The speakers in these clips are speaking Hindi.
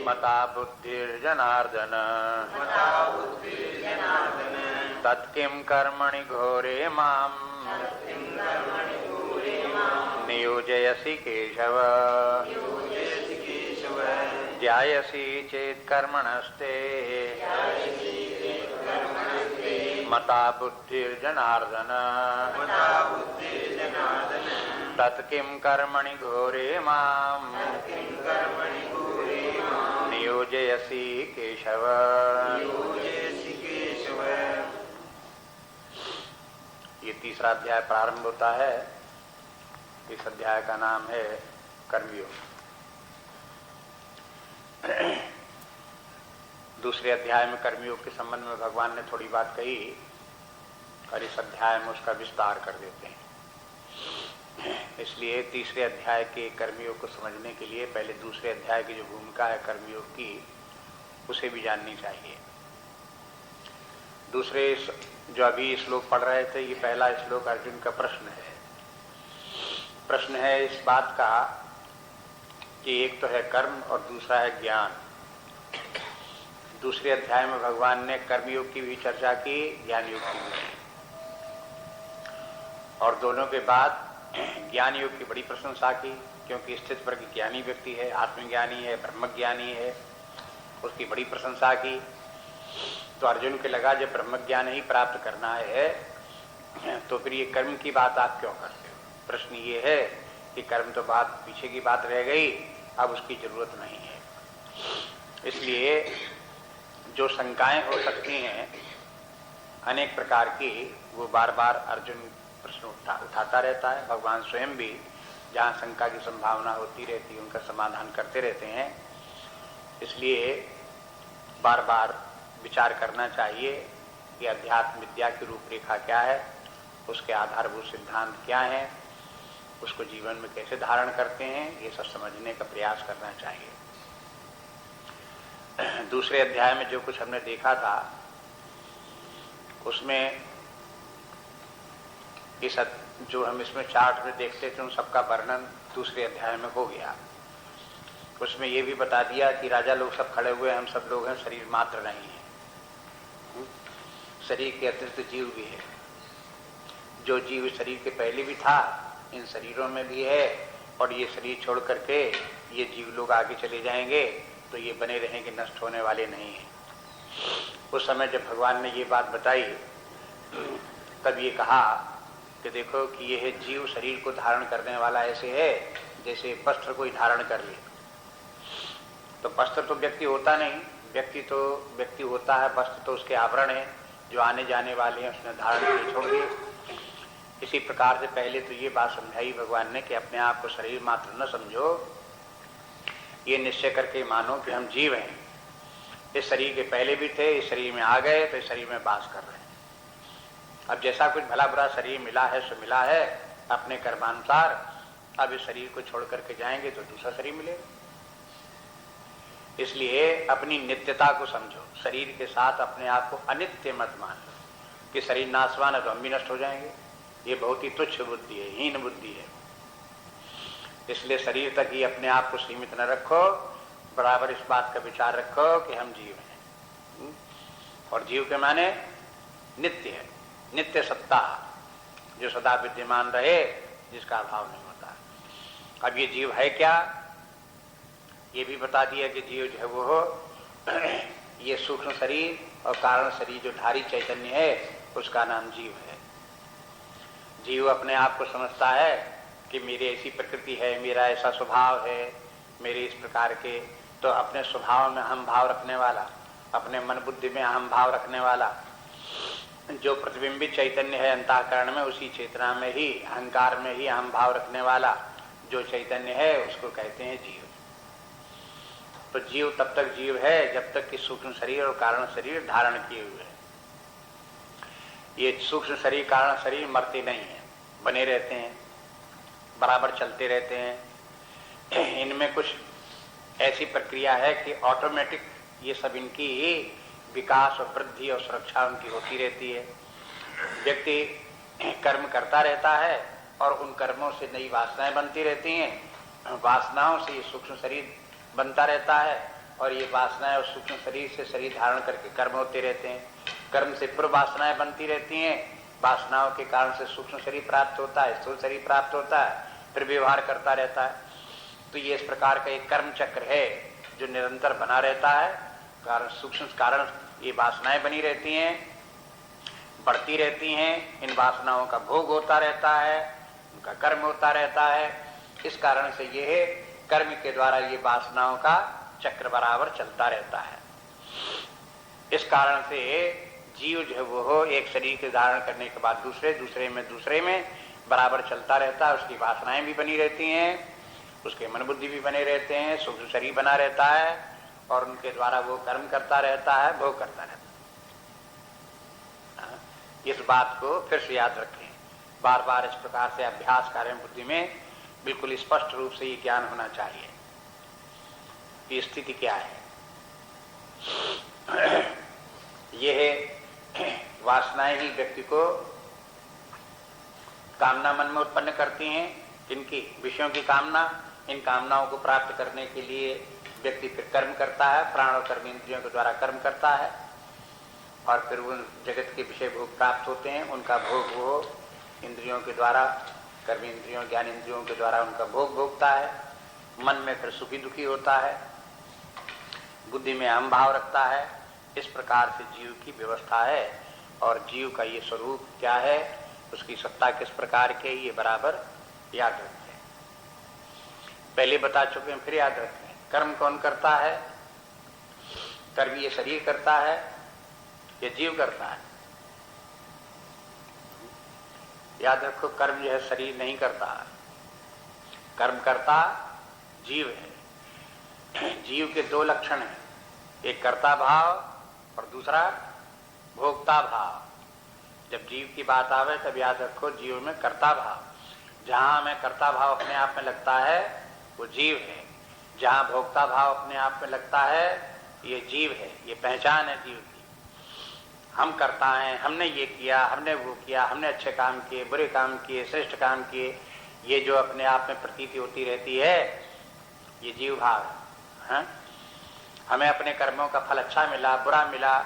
मता बुद्धिर्जनार्दन तत्किं कर्मणि घोरे मां नियोजयसि केशव ध्यायसि चेत् कर्मणस्ते मता बुद्धिर्जनार्दन तत्किं कर्मणि घोरे मां नियोजयसि केशव। ये तीसरा अध्याय प्रारंभ होता है। इस अध्याय का नाम है कर्मयोग। दूसरे अध्याय में कर्मयोग के संबंध में भगवान ने थोड़ी बात कही और इस अध्याय में उसका विस्तार कर देते हैं। इसलिए तीसरे अध्याय के कर्मयोग को समझने के लिए पहले दूसरे अध्याय की जो भूमिका है कर्मयोग की, उसे भी जाननी चाहिए। दूसरे जो अभी श्लोक पढ़ रहे थे, ये पहला श्लोक अर्जुन का प्रश्न है। प्रश्न है इस बात का कि एक तो है कर्म और दूसरा है ज्ञान। दूसरे अध्याय में भगवान ने कर्मयोग की भी चर्चा की, ज्ञान योग की भी, और दोनों के बाद ज्ञान योग की बड़ी प्रशंसा की, क्योंकि स्थित पर ज्ञानी व्यक्ति है, आत्मज्ञानी है, ब्रह्मज्ञानी है, उसकी बड़ी प्रशंसा की। तो अर्जुन के लगा जब ब्रह्मज्ञान ही प्राप्त करना है तो फिर ये कर्म की बात आप क्यों करते हो? प्रश्न ये है कि कर्म तो बात पीछे की बात रह गई, अब उसकी जरूरत नहीं है। इसलिए जो शंकाएं हो सकती हैं अनेक प्रकार की, वो बार बार अर्जुन प्रश्न उठाता रहता है। भगवान स्वयं भी जहाँ शंका की संभावना होती रहती है उनका समाधान करते रहते हैं। इसलिए बार बार विचार करना चाहिए कि अध्यात्म विद्या की रूपरेखा क्या है, उसके आधारभूत सिद्धांत क्या हैं, उसको जीवन में कैसे धारण करते हैं, ये सब समझने का प्रयास करना चाहिए। दूसरे अध्याय में जो कुछ हमने देखा था उसमें जो हम इसमें चार्ट में देखते थे उन सबका वर्णन दूसरे अध्याय में हो गया। उसमें ये भी बता दिया कि राजा लोग सब खड़े हुए, हम सब लोग हैं, शरीर मात्र नहीं है, शरीर के अतिरिक्त जीव भी है। जो जीव शरीर के पहले भी था, इन शरीरों में भी है, और ये शरीर छोड़ करके ये जीव लोग आगे चले जाएंगे तो ये बने रहेंगे, नष्ट होने वाले नहीं हैं। उस समय जब भगवान ने ये बात बताई तब ये कहा कि देखो कि यह जीव शरीर को धारण करने वाला ऐसे है जैसे वस्त्र कोई धारण कर ले। तो वस्त्र तो व्यक्ति होता नहीं, व्यक्ति होता है, वस्त्र तो उसके आवरण है जो आने जाने वाले हैं, उसने धारण किए छोड़ दिए। इसी प्रकार से पहले तो ये बात समझाई भगवान ने कि अपने आप को शरीर मात्र न समझो, ये निश्चय करके मानो कि हम जीव हैं। इस शरीर के पहले भी थे, इस शरीर में आ गए तो इस शरीर में वास कर रहे हैं। अब जैसा कुछ भला बुरा शरीर मिला है सो मिला है अपने कर्मानुसार। अब इस शरीर को छोड़ करके जाएंगे तो दूसरा शरीर मिलेगा। इसलिए अपनी नित्यता को समझो, शरीर के साथ अपने आप को अनित्य मत मान लो कि शरीर नाशवान है तो हम भी नष्ट हो जाएंगे। ये बहुत ही तुच्छ बुद्धि है, हीन बुद्धि है। इसलिए शरीर तक ही अपने आप को सीमित न रखो, बराबर इस बात का विचार रखो कि हम जीव हैं। और जीव के माने नित्य है, नित्य सत्ता जो सदा विद्यमान रहे, जिसका अभाव नहीं होता। अब ये जीव है क्या, ये भी बता दिया कि जीव जो है वो ये सूक्ष्म शरीर और कारण शरीर जो धारी चैतन्य है, उसका नाम जीव है। जीव अपने आप को समझता है कि मेरी ऐसी प्रकृति है, मेरा ऐसा स्वभाव है, मेरे इस प्रकार के, तो अपने स्वभाव में अहम भाव रखने वाला, अपने मन बुद्धि में अहम भाव रखने वाला, जो प्रतिबिंबित चैतन्य है अंतःकरण में, उसी चेतना में ही, अहंकार में ही अहम भाव रखने वाला जो चैतन्य है, उसको कहते हैं जीव। तो जीव तब तक जीव है जब तक कि सूक्ष्म शरीर और कारण शरीर धारण किए हुए है। ये सूक्ष्म शरीर कारण शरीर मरते नहीं है, बने रहते हैं, बराबर चलते रहते हैं। इनमें कुछ ऐसी प्रक्रिया है कि ऑटोमेटिक ये सब इनकी विकास और वृद्धि और सुरक्षा उनकी होती रहती है। व्यक्ति कर्म करता रहता है और उन कर्मों से नई वासनाएं बनती रहती हैं, वासनाओं से ये सूक्ष्म शरीर बनता रहता है, और ये वासनाएं उस सूक्ष्म शरीर से शरीर धारण करके कर्म होते रहते हैं। कर्म से पूर्व वासनाएं बनती रहती हैं, वासनाओं के कारण से सूक्ष्म शरीर प्राप्त होता है, स्थूल शरीर प्राप्त होता है, फिर व्यवहार करता रहता है। तो ये इस प्रकार का एक कर्म चक्र है जो निरंतर बना रहता है। कारण सूक्ष्म कारण ये वासनाएं बनी रहती हैं, बढ़ती रहती हैं, इन वासनाओं का भोग होता रहता है, उनका कर्म होता रहता है। इस कारण से ये कर्म के द्वारा ये वासनाओं का चक्र बराबर चलता रहता है। इस कारण से जीव जो है वो एक शरीर के धारण करने के बाद दूसरे में बराबर चलता रहता है। उसकी वासनाएं भी बनी रहती हैं, उसके मन बुद्धि भी बने रहते हैं, सूक्ष्म शरीर बना रहता है और उनके द्वारा वो कर्म करता रहता है, भोग करता रहता है। इस बात को फिर से याद रखें, बार बार इस प्रकार से अभ्यास कार्य बुद्धि में बिल्कुल स्पष्ट रूप से ये ज्ञान होना चाहिए कि स्थिति क्या है। यह वासनाएं ही व्यक्ति को कामना मन में उत्पन्न करती हैं, इनकी विषयों की कामना। इन कामनाओं को प्राप्त करने के लिए व्यक्ति फिर कर्म करता है, प्राण और कर्म इंद्रियों के द्वारा कर्म करता है और फिर उन जगत के विषय भोग प्राप्त होते हैं, उनका भोग वो इंद्रियों के द्वारा, कर्म इंद्रियों ज्ञान इंद्रियों के द्वारा उनका भोग भोगता है। मन में फिर सुखी दुखी होता है, बुद्धि में अहम भाव रखता है। इस प्रकार से जीव की व्यवस्था है और जीव का ये स्वरूप क्या है, उसकी सत्ता किस प्रकार के, ये बराबर याद रखें। पहले बता चुके हैं, फिर याद रखें। कर्म कौन करता है? कर्म ये शरीर करता है, ये जीव करता है। याद रखो, कर्म जो है शरीर नहीं करता, कर्म करता जीव है। जीव के दो लक्षण हैं, एक कर्ता भाव और दूसरा भोक्ता भाव। जब जीव की बात आवे तब याद रखो जीव में कर्ता भाव, जहां में कर्ता भाव अपने आप में लगता है वो जीव है, जहां भोक्ता भाव अपने आप में लगता है ये जीव है। ये पहचान है जीव की। हम करता है, हमने ये किया, हमने वो किया, हमने अच्छे काम किए, बुरे काम किए, श्रेष्ठ काम किए, ये जो अपने आप में प्रतीति होती रहती है ये जीव भाव है। हमें अपने कर्मों का फल अच्छा मिला, बुरा मिला,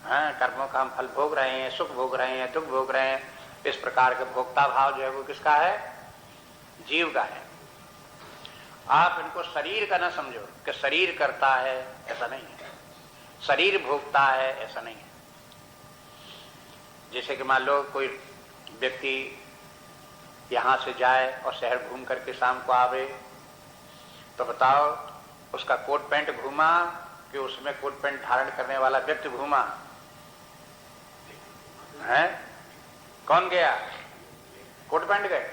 कर्मों का हम फल भोग रहे हैं, सुख भोग रहे हैं, दुख भोग रहे हैं। इस प्रकार का भोक्ता भाव जो है वो किसका है? जीव का है। आप इनको शरीर का ना समझो कि शरीर करता है, ऐसा नहीं है। शरीर भोगता है, ऐसा नहीं है। जैसे कि मान लो कोई व्यक्ति यहां से जाए और शहर घूम करके शाम को आवे, तो बताओ उसका कोट पैंट घूमा कि उसमें कोट पैंट धारण करने वाला व्यक्ति घूमा है? कौन गया? कोट पैंट गए?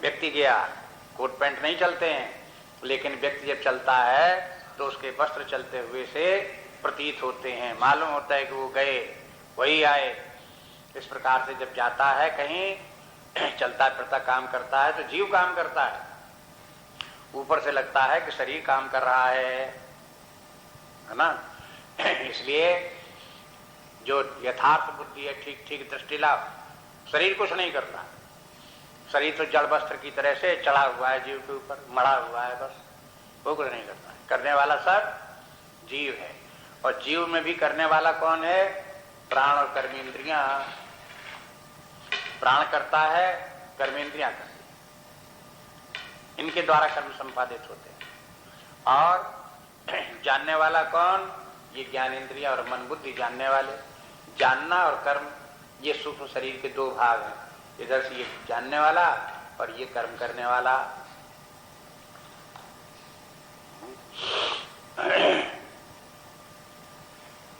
व्यक्ति गया। कोट पैंट नहीं चलते हैं, लेकिन व्यक्ति जब चलता है तो उसके वस्त्र चलते हुए से प्रतीत होते हैं, मालूम होता है कि वो गए, वही आए। इस प्रकार से जब जाता है कहीं, चलता फिरता काम करता है तो जीव काम करता है। ऊपर से लगता है कि शरीर काम कर रहा है ना। इसलिए जो यथार्थ बुद्धि है, ठीक ठीक दृष्टि लाभ, शरीर कुछ नहीं करता। शरीर तो जड़ वस्त्र की तरह से चढ़ा हुआ है, जीव के ऊपर मड़ा हुआ है, बस वो कुछ नहीं करता है। करने वाला सब जीव है। और जीव में भी करने वाला कौन है? प्राण और कर्मेंद्रियां। प्राण करता है, कर्मेंद्रियां करती है, इनके द्वारा कर्म संपादित होते हैं। और जानने वाला कौन? ये ज्ञानेंद्रिय और मन बुद्धि जानने वाले। जानना और कर्म ये सूक्ष्म शरीर के दो भाग हैं। इधर से ये जानने वाला और ये कर्म करने वाला।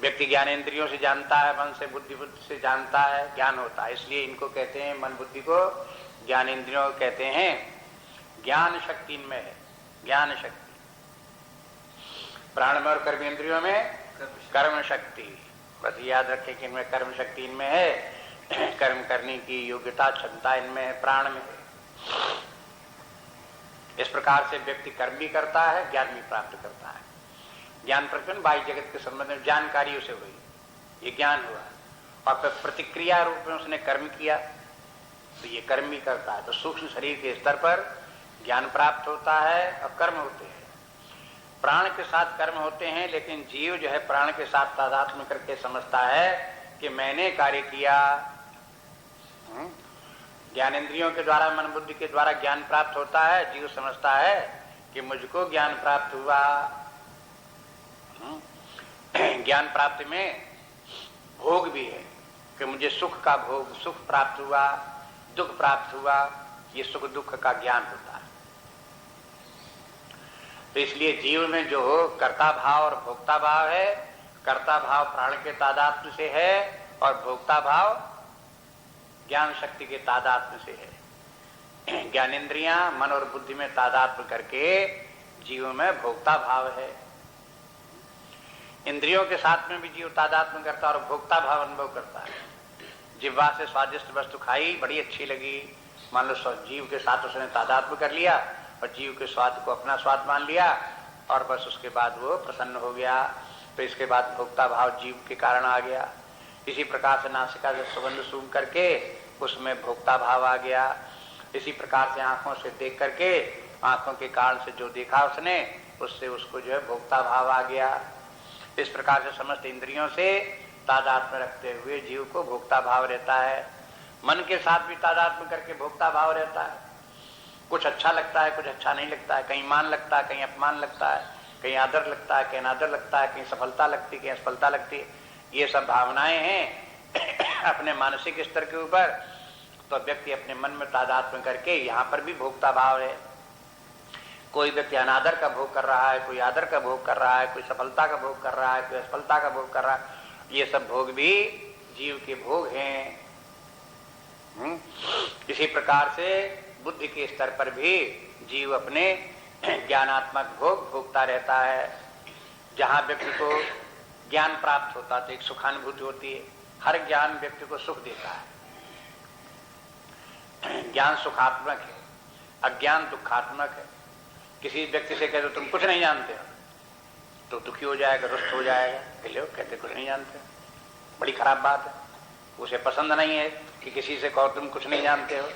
व्यक्ति ज्ञानेंद्रियों से जानता है, मन से बुद्धि से जानता है, ज्ञान होता है। इसलिए इनको कहते हैं, मन बुद्धि को ज्ञानेंद्रियों कहते हैं। ज्ञान शक्ति इनमें है, ज्ञान शक्ति। प्राण में और कर्मेंद्रियों में कर्म शक्ति। बस याद रखें कि इनमें कर्म शक्ति इनमें है, कर्म करने की योग्यता क्षमता इनमें है, प्राण में है। इस प्रकार से व्यक्ति कर्म भी करता है, ज्ञान भी प्राप्त करता है। ज्ञान प्रतिपन्न बाह्य जगत के संबंध में जानकारी उसे हुई, ये ज्ञान हुआ, और फिर प्रतिक्रिया रूप में उसने कर्म किया तो ये कर्म भी करता है। तो सूक्ष्म शरीर के स्तर पर ज्ञान प्राप्त होता है और कर्म होते हैं। प्राण के साथ कर्म होते हैं, लेकिन जीव जो है प्राण के साथ तादात्म्य करके समझता है कि मैंने कार्य किया। ज्ञानेंद्रियों के द्वारा, मन बुद्धि के द्वारा ज्ञान प्राप्त होता है। जीव समझता है कि मुझको ज्ञान प्राप्त हुआ। ज्ञान प्राप्ति में भोग भी है कि मुझे सुख का भोग, सुख प्राप्त हुआ, दुख प्राप्त हुआ। ये सुख दुख का ज्ञान होता है। तो इसलिए जीव में जो कर्ता भाव और भोक्ता भाव है, कर्ता भाव प्राण के तादात्म्य से है और भोक्ता भाव ज्ञान शक्ति के तादात्म्य से है। ज्ञानेंद्रियां मन और बुद्धि में तादात्म्य करके जीव में भोक्ता भाव है। इंद्रियों के साथ में भी जीव तादात्म्य करता है और भोक्ता भाव अनुभव करता है। जिह्वा से स्वादिष्ट वस्तु खाई, बड़ी अच्छी लगी, मान लो जीव के साथ उसने तादात्म्य कर लिया और जीव के स्वाद को अपना स्वाद मान लिया और बस उसके बाद वो प्रसन्न हो गया। तो इसके बाद भोक्ता भाव जीव के कारण आ गया। इसी प्रकार से नासिका से सुगंध सूंघ करके उसमें भोक्ता भाव आ गया। इसी प्रकार से आंखों से देख करके, आंखों के कारण से जो देखा उसने, उससे उसको जो है भोक्ता भाव आ गया। इस प्रकार से समस्त इंद्रियों से तादात्म्य रखते हुए जीव को भोक्ता भाव रहता है। मन के साथ भी तादात्म्य करके भोक्ता भाव रहता है। कुछ अच्छा लगता है, कुछ अच्छा नहीं लगता है, कहीं मान लगता है, कहीं अपमान लगता है, कहीं आदर लगता है, कहीं अनादर लगता है, कहीं सफलता लगती है, कहीं असफलता लगती है। ये सब भावनाएं हैं अपने मानसिक स्तर के ऊपर। तो व्यक्ति अपने मन में तादात्म्य करके यहाँ पर भी भोक्ता भाव है। कोई व्यक्ति अनादर का भोग कर रहा है, कोई आदर का भोग कर रहा है, कोई सफलता का भोग कर रहा है, कोई असफलता का भोग कर रहा है। ये सब भोग भी जीव के भोग हैं। इसी प्रकार से बुद्धि के स्तर पर भी जीव अपने ज्ञानात्मक भोग भोगता रहता है। जहाँ व्यक्ति को ज्ञान प्राप्त होता है तो एक सुखानुभूति होती है। हर ज्ञान व्यक्ति को सुख देता है। ज्ञान सुखात्मक है, अज्ञान दुखात्मक है। किसी व्यक्ति से कह दो तुम कुछ नहीं जानते हो तो दुखी हो जाएगा, रुष्ट हो जाएगा। कहते कुछ नहीं जानते, बड़ी खराब बात है। उसे पसंद नहीं है कि किसी से कहो तुम कुछ नहीं जानते हो,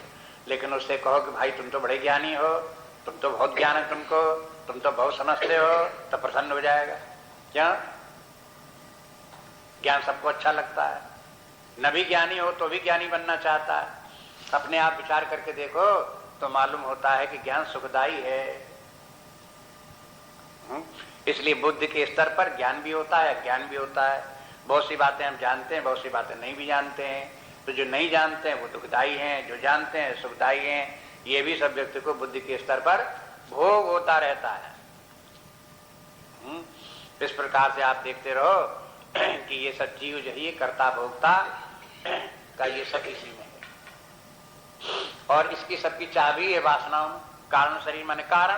लेकिन उससे कहो कि भाई तुम तो बड़े ज्ञानी हो, तुम तो बहुत ज्ञान है तुमको, तुम तो बहुत समझते हो, तो प्रसन्न हो जाएगा। क्या ज्ञान सबको अच्छा लगता है। न भी ज्ञानी हो तो भी ज्ञानी बनना चाहता है। अपने आप विचार करके देखो तो मालूम होता है कि ज्ञान सुखदायी है। इसलिए बुद्धि के स्तर पर ज्ञान भी होता है, अज्ञान भी होता है। बहुत सी बातें हम जानते हैं, बहुत सी बातें नहीं भी जानते हैं। तो जो नहीं जानते हैं वो दुखदायी हैं, जो जानते हैं सुखदायी हैं। ये भी सब व्यक्ति को बुद्धि के स्तर पर भोग होता रहता है। इस प्रकार से आप देखते रहो कि ये सब जीव जो है कर्ता भोक्ता का ये सब इसी में है। और इसकी सबकी चाबी है वासनाओं। कारण शरीर माने कारण।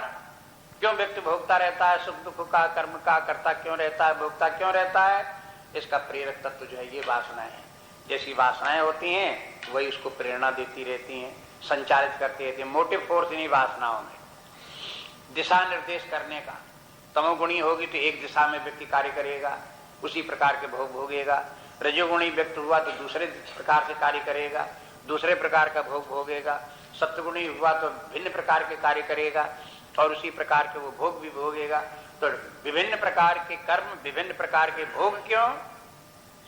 क्यों व्यक्ति भोगता रहता है, सुख दुख का, कर्म का करता क्यों रहता है, भोगता क्यों रहता है? इसका प्रेरक तत्व जो है ये वासनाएं हैं। जैसी वासनाएं होती हैं वही उसको प्रेरणा देती रहती हैं, संचालित करती रहती है। मोटिव फोर्स इन्हीं वासनाओं में, दिशा निर्देश करने का। तमोगुणी होगी तो एक दिशा में व्यक्ति कार्य करेगा, उसी प्रकार के भोग भोगेगा। रजोगुणी व्यक्ति हुआ तो दूसरे प्रकार से कार्य करेगा, दूसरे प्रकार का भोग भोगेगा। सत्वगुणी हुआ तो भिन्न प्रकार के कार्य करेगा और उसी प्रकार के वो भोग भी भोगेगा। तो विभिन्न प्रकार के कर्म, विभिन्न प्रकार के भोग क्यों?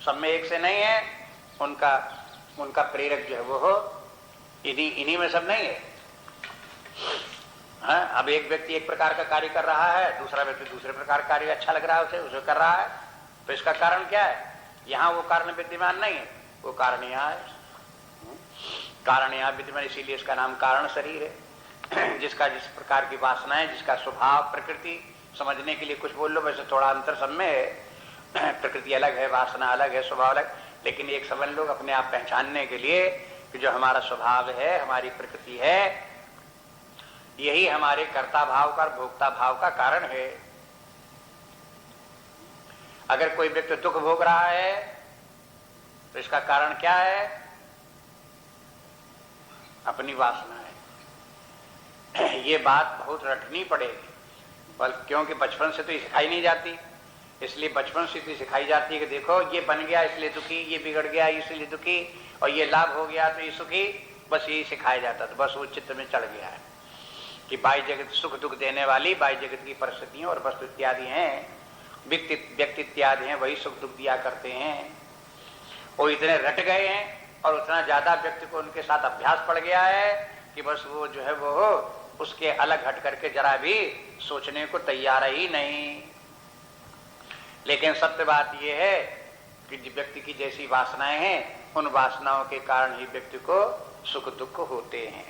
सब में एक से नहीं है। उनका प्रेरक जो है वो हो इन्हीं में सब नहीं है। हाँ, अब एक व्यक्ति एक प्रकार का कार्य कर रहा है, दूसरा व्यक्ति दूसरे प्रकार का कार्य अच्छा लग रहा है उसे कर रहा है। तो इसका कारण क्या है? यहाँ वो कारण विद्यमान नहीं है, वो कारण यहाँ है। कारण यहाँ विद्यमान, इसीलिए इसका नाम कारण शरीर है। जिसका जिस प्रकार की वासनाएं, जिसका स्वभाव, प्रकृति, समझने के लिए कुछ बोल लो, वैसे थोड़ा अंतर सब में है। प्रकृति अलग है, वासना अलग है, स्वभाव अलग, लेकिन एक समझ लोग अपने आप पहचानने के लिए कि जो हमारा स्वभाव है, हमारी प्रकृति है, यही हमारे कर्ता भाव का, भोक्ता भाव का कारण है। अगर कोई व्यक्ति दुख भोग रहा है तो इसका कारण क्या है? अपनी वासना है। ये बात बहुत रटनी पड़ेगी, क्योंकि बचपन से तो सिखाई नहीं जाती। इसलिए बचपन से तो सिखाई जाती है कि देखो ये बन गया इसलिए दुखी, ये बिगड़ गया इसलिए दुखी, और ये लाभ हो गया तो ये सुखी। बस यही सिखाया जाता, तो बस वो चित्त में चढ़ गया है। कि बाह्य जगत सुख दुख देने वाली बाह्य जगत की परिस्थितियां और वस्तु इत्यादि हैं, व्यक्ति इत्यादि हैं, वही सुख दुख दिया करते हैं। वो इतने रट गए हैं और उतना ज्यादा व्यक्ति को उनके साथ अभ्यास पड़ गया है कि बस वो जो है वो उसके अलग हट करके जरा भी सोचने को तैयार ही नहीं। लेकिन सत्य बात यह है कि व्यक्ति की जैसी वासनाएं हैं, उन वासनाओं के कारण ही व्यक्ति को सुख दुख होते हैं।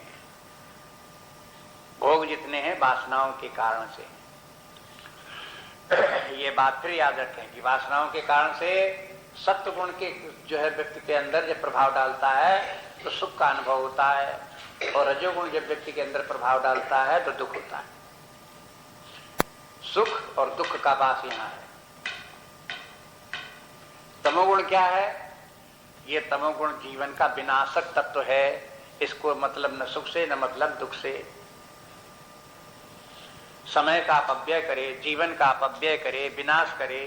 भोग जितने हैं वासनाओं के कारण से। ये बात फिर याद रखें कि वासनाओं के कारण से सत्व गुण के जो है व्यक्ति के अंदर जब प्रभाव डालता है तो सुख का अनुभव होता है, और रजोगुण जब व्यक्ति के अंदर प्रभाव डालता है तो दुख होता है। सुख और दुख का वास यहाँ है। तमोगुण क्या है? ये तमोगुण जीवन का विनाशक तत्व है। इसको मतलब न सुख से न मतलब दुख से। समय का अपव्यय करे, जीवन का अपव्यय करे, विनाश करे,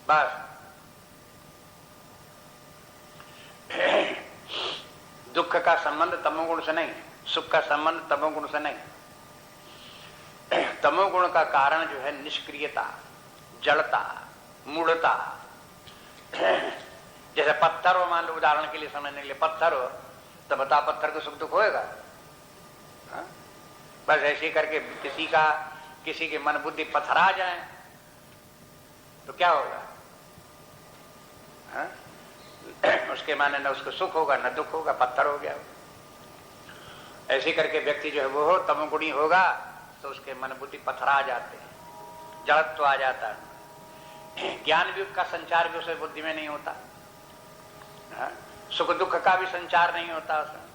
बस। दुख का संबंध तमोगुण से नहीं, सुख का संबंध तमोगुण से नहीं। तमोगुण का कारण जो है निष्क्रियता, जड़ता, मूढ़ता। जैसे पत्थर हो, मान लो उदाहरण के लिए समझने के लिए, पत्थर हो तो बता पत्थर को सुख दुख होएगा? हा? बस ऐसे करके किसी के मन बुद्धि पत्थरा जाए तो क्या होगा? हा? उसके माने न उसको सुख होगा न दुख होगा, पत्थर हो गया। ऐसे करके व्यक्ति जो है वो तमोगुणी होगा तो उसके मन बुद्धि पत्थरा जाते हैं, जड़त्व आ जाता है। ज्ञान भी का संचार भी उसे बुद्धि में नहीं होता, सुख दुख का भी संचार नहीं होता उसमें,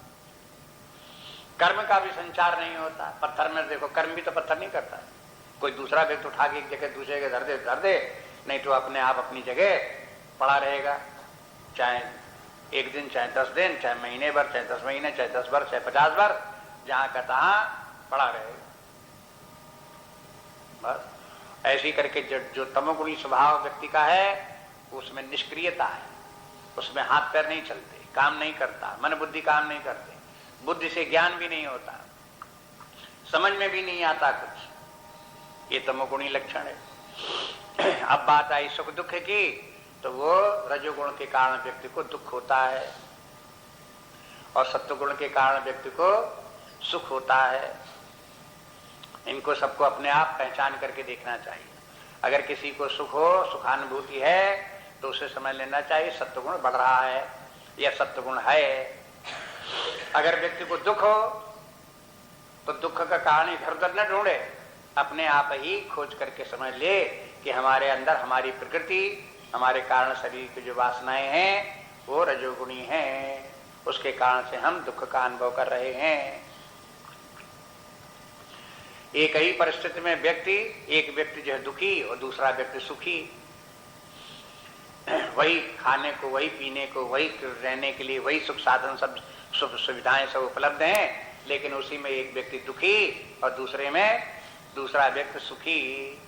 कर्म का भी संचार नहीं होता। पत्थर में देखो, कर्म भी तो पत्थर नहीं करता। कोई दूसरा व्यक्ति उठा के एक जगह दूसरे के धर दे, नहीं तो अपने आप अपनी जगह पड़ा रहेगा, चाहे एक दिन, चाहे 10 दिन, चाहे महीने भर, चाहे 10 महीने, चाहे 10 वर्ष, चाहे 50 वर्ष, जहां का तहां पड़ा रहेगा। बस ऐसे करके जो तमोगुणी स्वभाव व्यक्ति का है उसमें निष्क्रियता है, उसमें हाथ पैर नहीं चलते, काम नहीं करता, मन बुद्धि काम नहीं करते, बुद्धि से ज्ञान भी नहीं होता, समझ में भी नहीं आता कुछ। ये तमोगुणी लक्षण है। अब बात आई सुख दुख की, तो वो रजोगुण के कारण व्यक्ति को दुख होता है और सत्वगुण के कारण व्यक्ति को सुख होता है। इनको सबको अपने आप पहचान करके देखना चाहिए। अगर किसी को सुख हो, सुखानुभूति है, तो उसे समझ लेना चाहिए सत्वगुण बढ़ रहा है या सत्वगुण है। अगर व्यक्ति को दुख हो तो दुख का कारण इधर उधर न ढूंढे, अपने आप ही खोज करके समझ ले कि हमारे अंदर हमारी प्रकृति, हमारे कारण शरीर की जो वासनाएं हैं वो रजोगुणी हैं, उसके कारण से हम दुख का अनुभव कर रहे हैं। एक ही परिस्थिति में एक व्यक्ति जो है दुखी और दूसरा व्यक्ति सुखी, वही खाने को, वही पीने को, वही रहने के लिए वही सुख साधन, सब सुख सुविधाएं सब उपलब्ध हैं, लेकिन उसी में एक व्यक्ति दुखी और दूसरे में दूसरा व्यक्ति सुखी।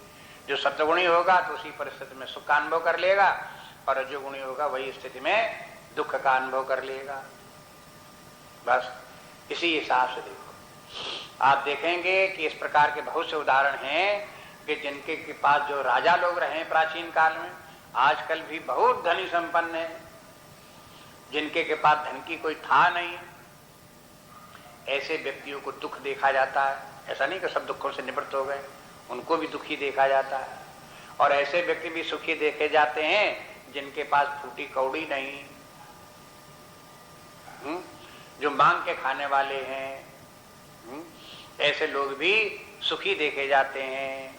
जो सत्वगुणी होगा तो उसी परिस्थिति में सुख का अनुभव कर लेगा, और रजोगुणी होगा वही स्थिति में दुख का अनुभव कर लेगा। बस इसी हिसाब से देखो, आप देखेंगे कि इस प्रकार के बहुत से उदाहरण हैं कि जिनके के पास जो राजा लोग रहे प्राचीन काल में, आजकल भी बहुत धनी संपन्न है, जिनके के पास धन की कोई था नहीं, ऐसे व्यक्तियों को दुख देखा जाता है। ऐसा नहीं कि सब दुखों से निवृत्त हो गए, उनको भी दुखी देखा जाता है। और ऐसे व्यक्ति भी सुखी देखे जाते हैं जिनके पास फूटी कौड़ी नहीं, जो मांग के खाने वाले हैं, ऐसे लोग भी सुखी देखे जाते हैं।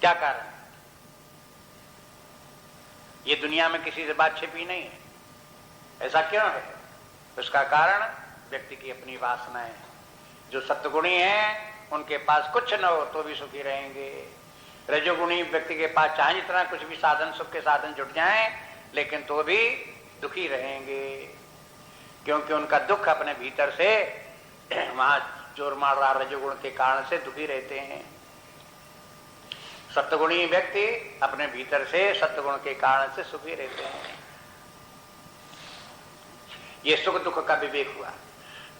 क्या कारण? ये दुनिया में किसी से बात छिपी नहीं है। ऐसा क्यों है? उसका कारण व्यक्ति की अपनी वासनाएं। जो सत्वगुणी हैं उनके पास कुछ न हो तो भी सुखी रहेंगे। रजोगुणी व्यक्ति के पास चाहे जितना कुछ भी साधन, सुख के साधन जुट जाएं, लेकिन तो भी दुखी रहेंगे, क्योंकि उनका दुख अपने भीतर से वहां जोर मार रहा रजोगुण के कारण से दुखी रहते हैं। सत्वगुणी व्यक्ति अपने भीतर से सत्वगुण के कारण से सुखी रहते हैं। ये सुख दुख का विवेक हुआ।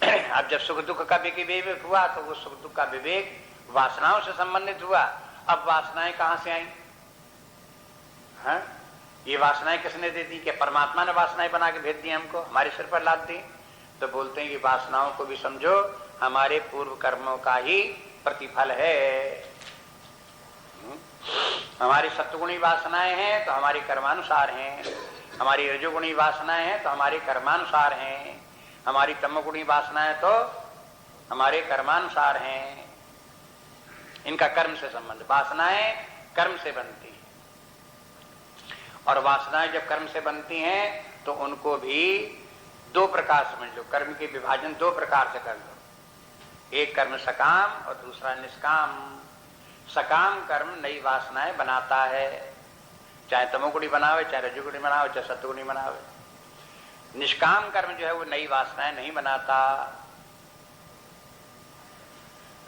अब जब सुख दुख का विवेक हुआ तो वो सुख दुख का विवेक वासनाओं से संबंधित हुआ। अब वासनाएं कहां से आई? हाँ? ये वासनाएं किसने दे दी? क्या परमात्मा ने वासनाएं बना के भेज दी हमको, हमारे सिर पर लाद दी? तो बोलते हैं कि वासनाओं को भी समझो हमारे पूर्व कर्मों का ही प्रतिफल है। हमारी सत्वगुणी वासनाएं हैं तो हमारी कर्मानुसार हैं, हमारी रजोगुणी वासनाएं हैं तो हमारे कर्मानुसार हैं, हमारी तमोगुणी वासनाएं तो हमारे कर्मानुसार हैं। इनका कर्म से संबंध। वासनाएं कर्म से बनती हैं, और वासनाएं जब कर्म से बनती हैं तो उनको भी दो प्रकार समझ लो। कर्म के विभाजन दो प्रकार से कर लो। एक कर्म सकाम और दूसरा निष्काम। सकाम कर्म नई वासनाएं बनाता है, चाहे तमोगुणी बनावे, चाहे रजोगुणी बनावे, चाहे सत्वगुणी बनावे। निष्काम कर्म जो है वो नई वासनाएं नहीं बनाता।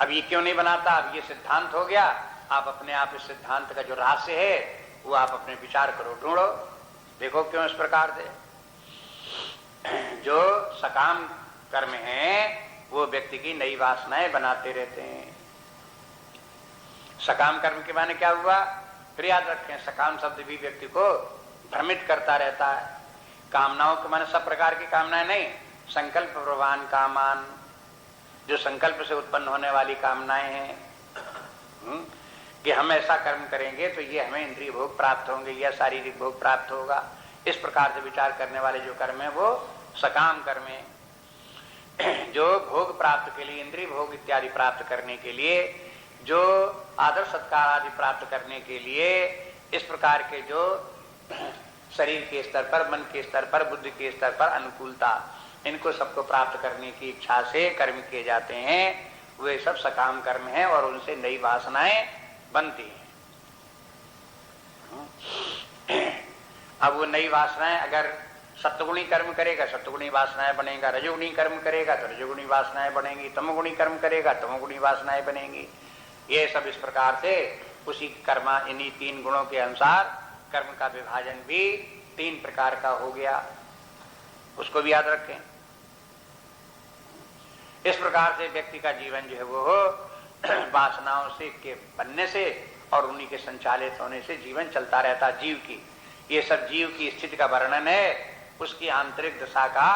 अब ये क्यों नहीं बनाता? अब ये सिद्धांत हो गया। आप अपने आप इस सिद्धांत का जो रहस्य है वो आप अपने विचार करो, ढूंढो, देखो क्यों इस प्रकार से। जो सकाम कर्म है वो व्यक्ति की नई वासनाएं बनाते रहते हैं। सकाम कर्म के माने क्या हुआ? फिर याद रखें, सकाम शब्द भी व्यक्ति को भ्रमित करता रहता है। कामनाओं के माने सब प्रकार की कामनाएं नहीं, संकल्प प्रवान कामान, जो संकल्प से उत्पन्न होने वाली कामनाएं हैं कि हम ऐसा कर्म करेंगे तो ये हमें इंद्रिय भोग प्राप्त होंगे या शारीरिक भोग प्राप्त होगा। इस प्रकार से विचार करने वाले जो कर्म है वो सकाम कर्म है। जो भोग प्राप्त के लिए, इंद्रिय भोग इत्यादि प्राप्त करने के लिए, जो आदर सत्कार आदि प्राप्त करने के लिए इस प्रकार के जो शरीर के स्तर पर, मन के स्तर पर, बुद्धि के स्तर पर अनुकूलता, इनको सबको प्राप्त करने की इच्छा से कर्म किए जाते हैं, वे सब सकाम कर्म हैं और उनसे नई वासनाएं बनती हैं। अब वो नई वासनाएं अगर सत्वगुणी कर्म करेगा सत्वगुणी वासनाएं बनेगा, रजोगुणी कर्म करेगा तो रजोगुणी वासनाएं बनेंगी, तमोगुणी कर्म करेगा तमोगुणी वासनाएं बनेंगी। ये सब इस प्रकार से उसी कर्मा, इन्हीं तीन गुणों के अनुसार कर्म का विभाजन भी तीन प्रकार का हो गया। उसको भी याद रखें। इस प्रकार से व्यक्ति का जीवन जो है वो वासनाओं से के बनने से और उन्हीं के संचालित होने से जीवन चलता रहता। जीव की, ये सब जीव की स्थिति का वर्णन है, उसकी आंतरिक दशा का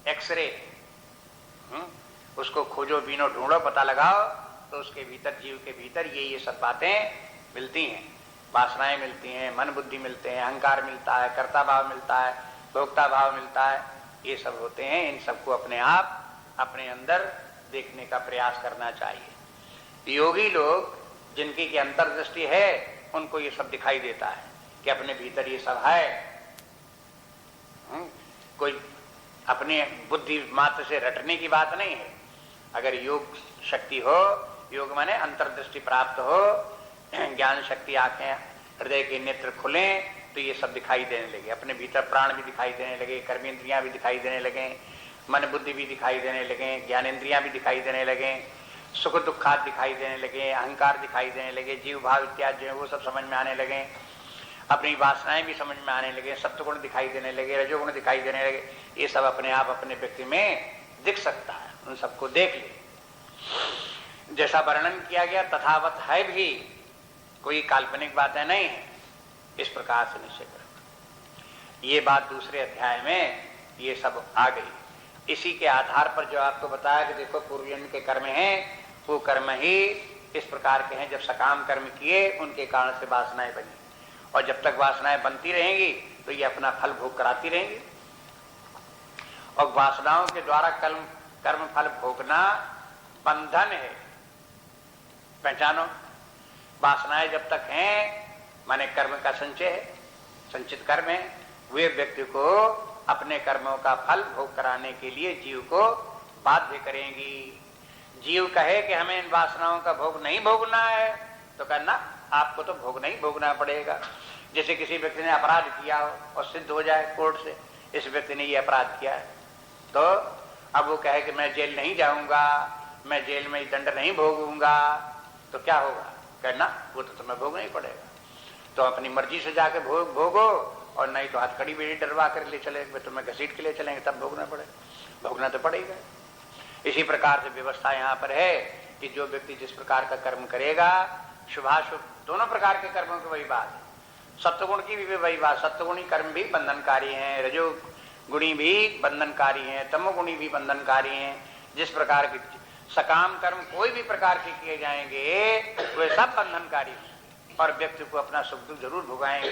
एक्सरे। उसको खोजो, बीनो, ढूंढो, पता लगाओ तो उसके भीतर, जीव के भीतर ये सब बातें मिलती हैं। वासनाएं मिलती हैं, मन बुद्धि मिलते हैं, अहंकार मिलता है, कर्ता भाव मिलता है, भोक्ता भाव मिलता है, ये सब होते हैं। इन सबको अपने आप अपने अंदर देखने का प्रयास करना चाहिए। योगी लोग जिनकी की अंतर्दृष्टि है उनको ये सब दिखाई देता है कि अपने भीतर ये सब है। कोई अपने बुद्धि मात्र से रटने की बात नहीं है। अगर योग शक्ति हो, योग माने अंतर्दृष्टि प्राप्त हो, ज्ञान शक्ति, आंखें, हृदय के नेत्र खुलें तो ये सब दिखाई देने लगे। अपने भीतर प्राण भी दिखाई देने लगे, कर्मेंद्रियां भी दिखाई देने लगे, मन बुद्धि भी दिखाई देने लगे, ज्ञानेंद्रियां भी दिखाई देने लगे, सुख दुखात दिखाई देने लगे, अहंकार दिखाई देने लगे, जीव भाव इत्यादि जो है वो सब समझ में आने लगे, अपनी वासनाएं भी समझ में आने लगे, सत्वगुण दिखाई देने लगे, रजोगुण दिखाई देने लगे। ये सब अपने आप अपने व्यक्ति में दिख सकता है। उन सबको देख ले। जैसा वर्णन किया गया तथावत है भी, कोई काल्पनिक बातें नहीं है। इस प्रकार से निश्चय करो। ये बात दूसरे अध्याय में ये सब आ गई। इसी के आधार पर जो आपको बताया कि देखो पूर्व जन्म के कर्म हैं, वो कर्म ही इस प्रकार के हैं। जब सकाम कर्म किए उनके कारण से वासनाएं बनी, और जब तक वासनाएं बनती रहेंगी तो ये अपना फल भोग कराती रहेंगी। और वासनाओं के द्वारा कर्म फल भोगना बंधन है। पहचानो, वासनाएं जब तक हैं माने कर्म का संचय है, संचित कर्म है, वे व्यक्ति को अपने कर्मों का फल भोग कराने के लिए जीव को बाध्य करेंगी। जीव कहे कि हमें इन वासनाओं का भोग नहीं भोगना है तो कहना आपको तो भोग नहीं भोगना पड़ेगा। जैसे किसी व्यक्ति ने अपराध किया हो और सिद्ध हो जाए कोर्ट से इस व्यक्ति ने ये अपराध किया है, तो अब वो कहे कि मैं जेल नहीं जाऊंगा, मैं जेल में दंड नहीं भोगूंगा, तो क्या होगा? कहना वो तो तुम्हें भोगना ही पड़ेगा। तो अपनी मर्जी से जाके भोगो, और नहीं तो हथकड़ी भी डरवा कर ले चलेंगे, तुम्हें घसीट के ले चलेंगे, तब भोगना पड़े, भोगना तो पड़ेगा। इसी प्रकार से व्यवस्था यहाँ पर है कि जो व्यक्ति जिस प्रकार का कर्म करेगा, शुभाशुभ दोनों प्रकार के कर्मों की वही बात है। सत्वगुण की भी वही बात, सत्वगुणी कर्म भी बंधनकारी हैं, रजोगुणी भी बंधनकारी हैं, तमोगुणी भी बंधनकारी हैं। जिस प्रकार के सकाम कर्म कोई भी प्रकार के किए जाएंगे वे सब बंधनकारी हैं और व्यक्ति को अपना सुख दुख जरूर भुगाएंगे।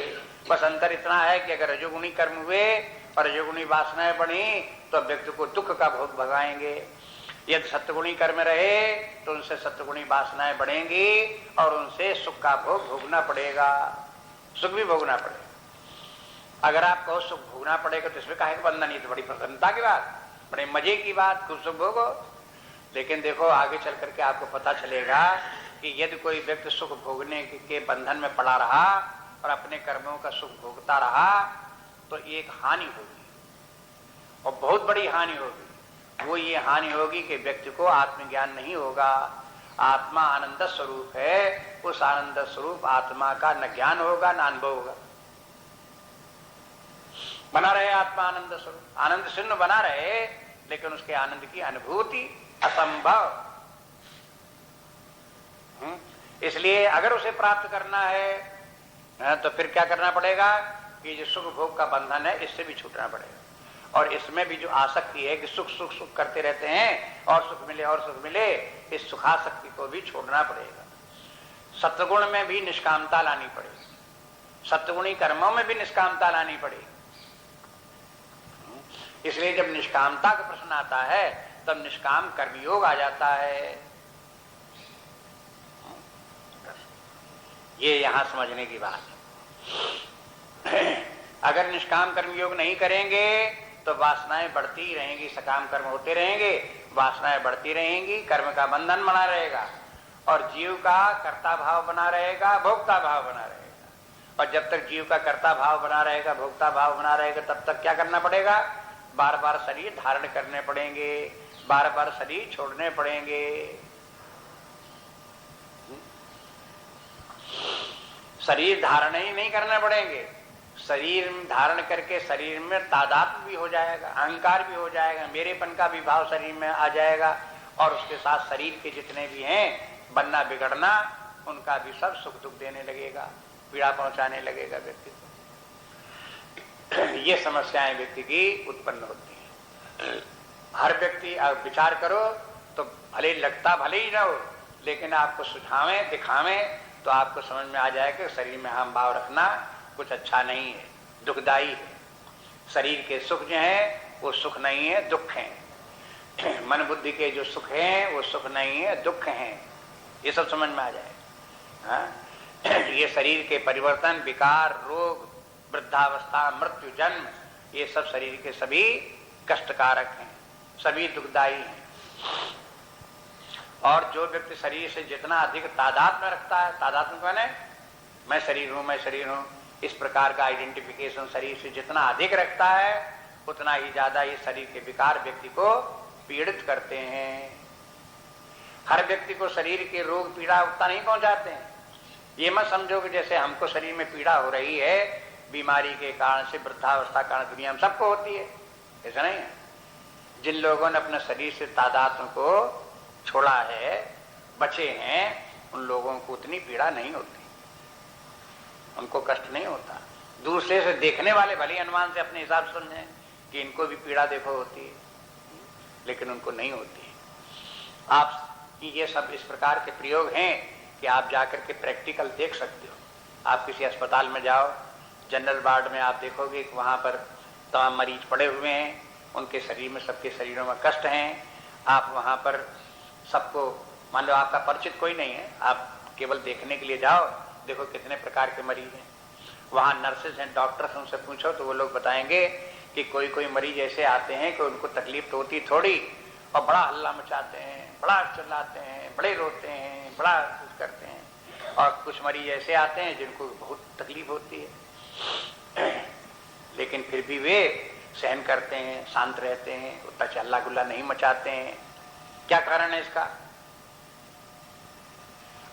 बस अंतर इतना है कि अगर रजोगुणी कर्म हुए और रजोगुणी वासनाएं बढ़ी तो व्यक्ति को दुख का भोग भगाएंगे। यदि सत्वगुणी कर्म रहे तो उनसे सत्वगुणी वासनाएं बढ़ेंगी और उनसे सुख का भोग भोगना पड़ेगा, सुख भी भोगना पड़ेगा। अगर आप कहो सुख भोगना पड़ेगा तो इसमें काहे का बंधन, ये तो बड़ी प्रसन्नता की बात, बड़े मजे की बात, खूब सुख भोगो। लेकिन देखो आगे चल करके आपको पता चलेगा कि यदि कोई व्यक्ति सुख भोगने के बंधन में पड़ा रहा और अपने कर्मों का सुख भोगता रहा तो एक हानि होगी और बहुत बड़ी हानि होगी। वो ये हानि होगी कि व्यक्ति को आत्मज्ञान नहीं होगा। आत्मा आनंद स्वरूप है, उस आनंद स्वरूप आत्मा का न ज्ञान होगा न अनुभव होगा। बना रहे आत्मा आनंद स्वरूप, आनंद शून्य बना रहे लेकिन उसके आनंद की अनुभूति असंभव। इसलिए अगर उसे प्राप्त करना है तो फिर क्या करना पड़ेगा कि जो सुख भोग का बंधन है इससे भी छूटना पड़ेगा। और इसमें भी जो आसक्ति है कि सुख सुख सुख करते रहते हैं और सुख मिले और सुख मिले, इस सुखासक्ति को भी छोड़ना पड़ेगा। सत्वगुण में भी निष्कामता लानी पड़ेगी, सत्वगुणी कर्मों में भी निष्कामता लानी पड़ेगी। इसलिए जब निष्कामता का प्रश्न आता है तब निष्काम कर्मयोग आ जाता है। ये यहां समझने की बात है। अगर निष्काम कर्मयोग नहीं करेंगे तो वासनाएं बढ़ती ही रहेंगी, सकाम कर्म होते रहेंगे, वासनाएं बढ़ती रहेंगी, कर्म का बंधन बना रहेगा और जीव का कर्ता भाव बना रहेगा, भोक्ता भाव बना रहेगा। और जब तक जीव का कर्ता भाव बना रहेगा, भोक्ता भाव बना रहेगा, तब तक क्या करना पड़ेगा? बार बार शरीर धारण करने पड़ेंगे, बार बार शरीर छोड़ने पड़ेंगे। शरीर धारण ही नहीं करने पड़ेंगे, शरीर धारण करके शरीर में तादात्म्य भी हो जाएगा, अहंकार भी हो जाएगा, मेरेपन का भी भाव शरीर में आ जाएगा और उसके साथ शरीर के जितने भी हैं बनना बिगड़ना उनका भी सब सुख दुख देने लगेगा, पीड़ा पहुंचाने लगेगा व्यक्ति को। ये समस्याएं व्यक्ति की उत्पन्न होती हैं। हर व्यक्ति विचार करो तो भले लगता भले ही ना हो, लेकिन आपको सुझावें दिखावें तो आपको समझ में आ जाएगा कि शरीर में हम भाव रखना कुछ अच्छा नहीं है, दुखदायी है। शरीर के सुख जो है वो सुख नहीं है, दुख है। मन बुद्धि के जो सुख हैं वो सुख नहीं है, दुख हैं। ये सब समझ में आ जाएगा। ये शरीर के परिवर्तन, विकार, रोग, वृद्धावस्था, मृत्यु, जन्म, ये सब शरीर के सभी कष्टकारक हैं, सभी दुखदायी हैं। और जो व्यक्ति शरीर से जितना अधिक तादात्म्य रखता है, तादात्म्य माने मैं शरीर हूं, मैं शरीर हूं, इस प्रकार का आइडेंटिफिकेशन शरीर से जितना अधिक रखता है उतना ही ज्यादा ये शरीर के विकार व्यक्ति को पीड़ित करते हैं। हर व्यक्ति को शरीर के रोग पीड़ा उतना नहीं पहुंचाते हैं। ये मत समझो कि जैसे हमको शरीर में पीड़ा हो रही है बीमारी के कारण से, वृद्धावस्था कारण दुनिया में सबको होती है, ऐसा नहीं है। जिन लोगों ने अपने शरीर से तादात्म्य को छोड़ा है, बचे हैं, उन लोगों को उतनी पीड़ा नहीं होती, उनको कष्ट नहीं होता। दूसरे से देखने वाले भले अनुमान से अपने हिसाब से समझें कि इनको भी पीड़ा देखो होती है, लेकिन उनको नहीं होती है। आप ये सब इस प्रकार के प्रयोग हैं कि आप जाकर के प्रैक्टिकल देख सकते हो। आप किसी अस्पताल में जाओ, जनरल वार्ड में आप देखोगे कि वहां पर तमाम मरीज पड़े हुए हैं, उनके शरीर में, सबके शरीरों में कष्ट हैं। आप वहां पर सबको, मान लो आपका परिचित कोई नहीं है, आप केवल देखने के लिए जाओ, देखो कितने प्रकार के मरीज हैं। वहां नर्सेज हैं, डॉक्टर्स, उनसे पूछो तो वो लोग बताएंगे कि कोई कोई मरीज ऐसे आते हैं कि उनको तकलीफ तो होती थोड़ी और बड़ा हल्ला मचाते हैं, बड़ा चिल्लाते हैं, बड़े रोते हैं, बड़ा कुछ करते हैं। और कुछ मरीज ऐसे आते हैं जिनको बहुत तकलीफ होती है, लेकिन फिर भी वे सहन करते हैं, शांत रहते हैं, उतना हल्ला गुल्ला नहीं मचाते हैं। क्या कारण है इसका?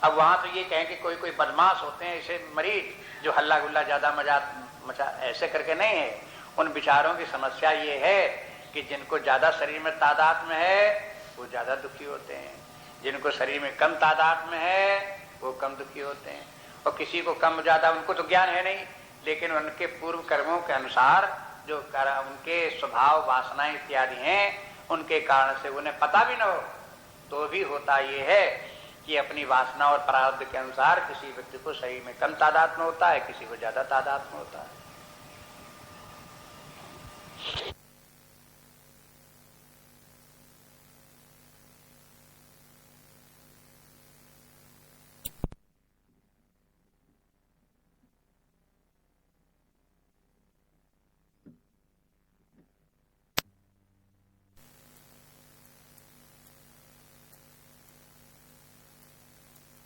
अब वहां तो ये कहें कि कोई कोई बदमाश होते हैं ऐसे मरीज जो हल्ला गुल्ला ज्यादा मचा, ऐसे करके नहीं है। उन विचारों की समस्या ये है कि जिनको ज्यादा शरीर में तादाद में है वो ज्यादा दुखी होते हैं, जिनको शरीर में कम तादाद में है वो कम दुखी होते हैं। और किसी को कम ज्यादा, उनको तो ज्ञान है नहीं, लेकिन उनके पूर्व कर्मों के अनुसार जो उनके स्वभाव वासनाएं इत्यादि हैं, उनके कारण से उन्हें पता भी न हो तो भी होता ये है कि अपनी वासना और प्रारब्ध के अनुसार किसी व्यक्ति को शरीर में कम तादाद में होता है, किसी को ज्यादा तादाद में होता है।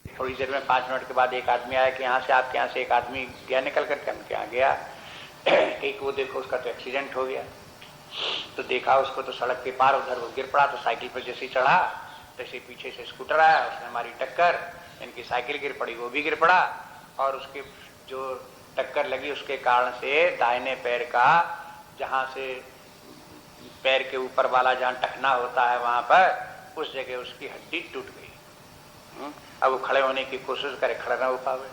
थोड़ी देर में 5 मिनट के बाद एक आदमी आया कि यहाँ से, आपके यहाँ से एक आदमी गया निकल करके, हम क्या गया कि वो देखो उसका तो एक्सीडेंट हो गया। तो देखा उसको तो सड़क के पार उधर वो गिर पड़ा, तो साइकिल पर जैसे ही चढ़ा तैसे पीछे से स्कूटर आया, उसने हमारी टक्कर, इनकी साइकिल गिर पड़ी, वो भी गिर पड़ा। और उसके जो टक्कर लगी उसके कारण से दाहिने पैर का, जहाँ से पैर के ऊपर वाला जहाँ टखना होता है वहां पर, उस जगह उसकी हड्डी टूट गई। अब वो खड़े होने की कोशिश करे, खड़ा ना हो पावे,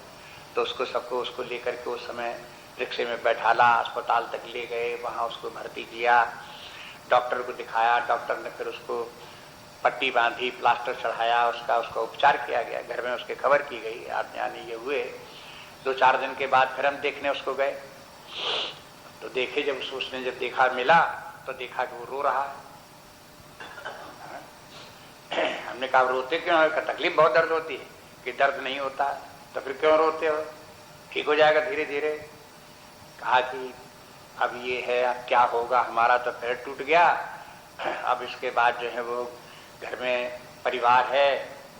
तो उसको लेकर के उस समय रिक्शे में बैठाला, अस्पताल तक ले गए, वहां उसको भर्ती किया, डॉक्टर को दिखाया, डॉक्टर ने फिर उसको पट्टी बांधी, प्लास्टर चढ़ाया, उसका उपचार किया गया। घर में उसके खबर की गई, आप जाने ये हुए। 2-4 दिन के बाद फिर हम देखने उसको गए, तो देखे जब उसने जब देखा मिला तो देखा कि वो रो रहा है। हमने कहा रोते क्यों है? तकलीफ बहुत दर्द होती है। कि दर्द नहीं होता तो फिर क्यों रोते हो, ठीक हो जाएगा धीरे धीरे। कहा कि अब ये है, अब क्या होगा, हमारा तो पैर टूट गया, अब इसके बाद जो है वो घर में परिवार है,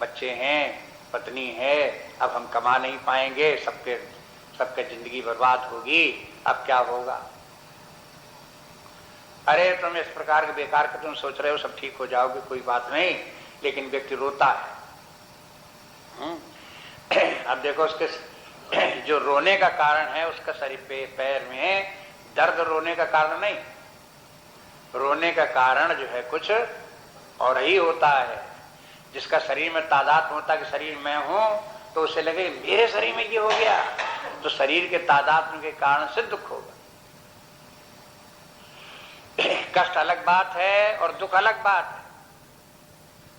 बच्चे हैं, पत्नी है, अब हम कमा नहीं पाएंगे, सबके जिंदगी बर्बाद होगी, अब क्या होगा। अरे तुम इस प्रकार के बेकार के तुम सोच रहे हो सब ठीक हो जाओगे, कोई बात नहीं, लेकिन व्यक्ति रोता है। अब देखो उसके जो रोने का कारण है उसका शरीर पे पैर में दर्द रोने का कारण नहीं, रोने का कारण जो है कुछ और ही होता है। जिसका शरीर में तादाद होता है कि शरीर में हूं, तो उसे लगे मेरे शरीर में ये हो गया, तो शरीर के तादाद के कारण से दुख होगा। कष्ट अलग बात है और दुख अलग बात है।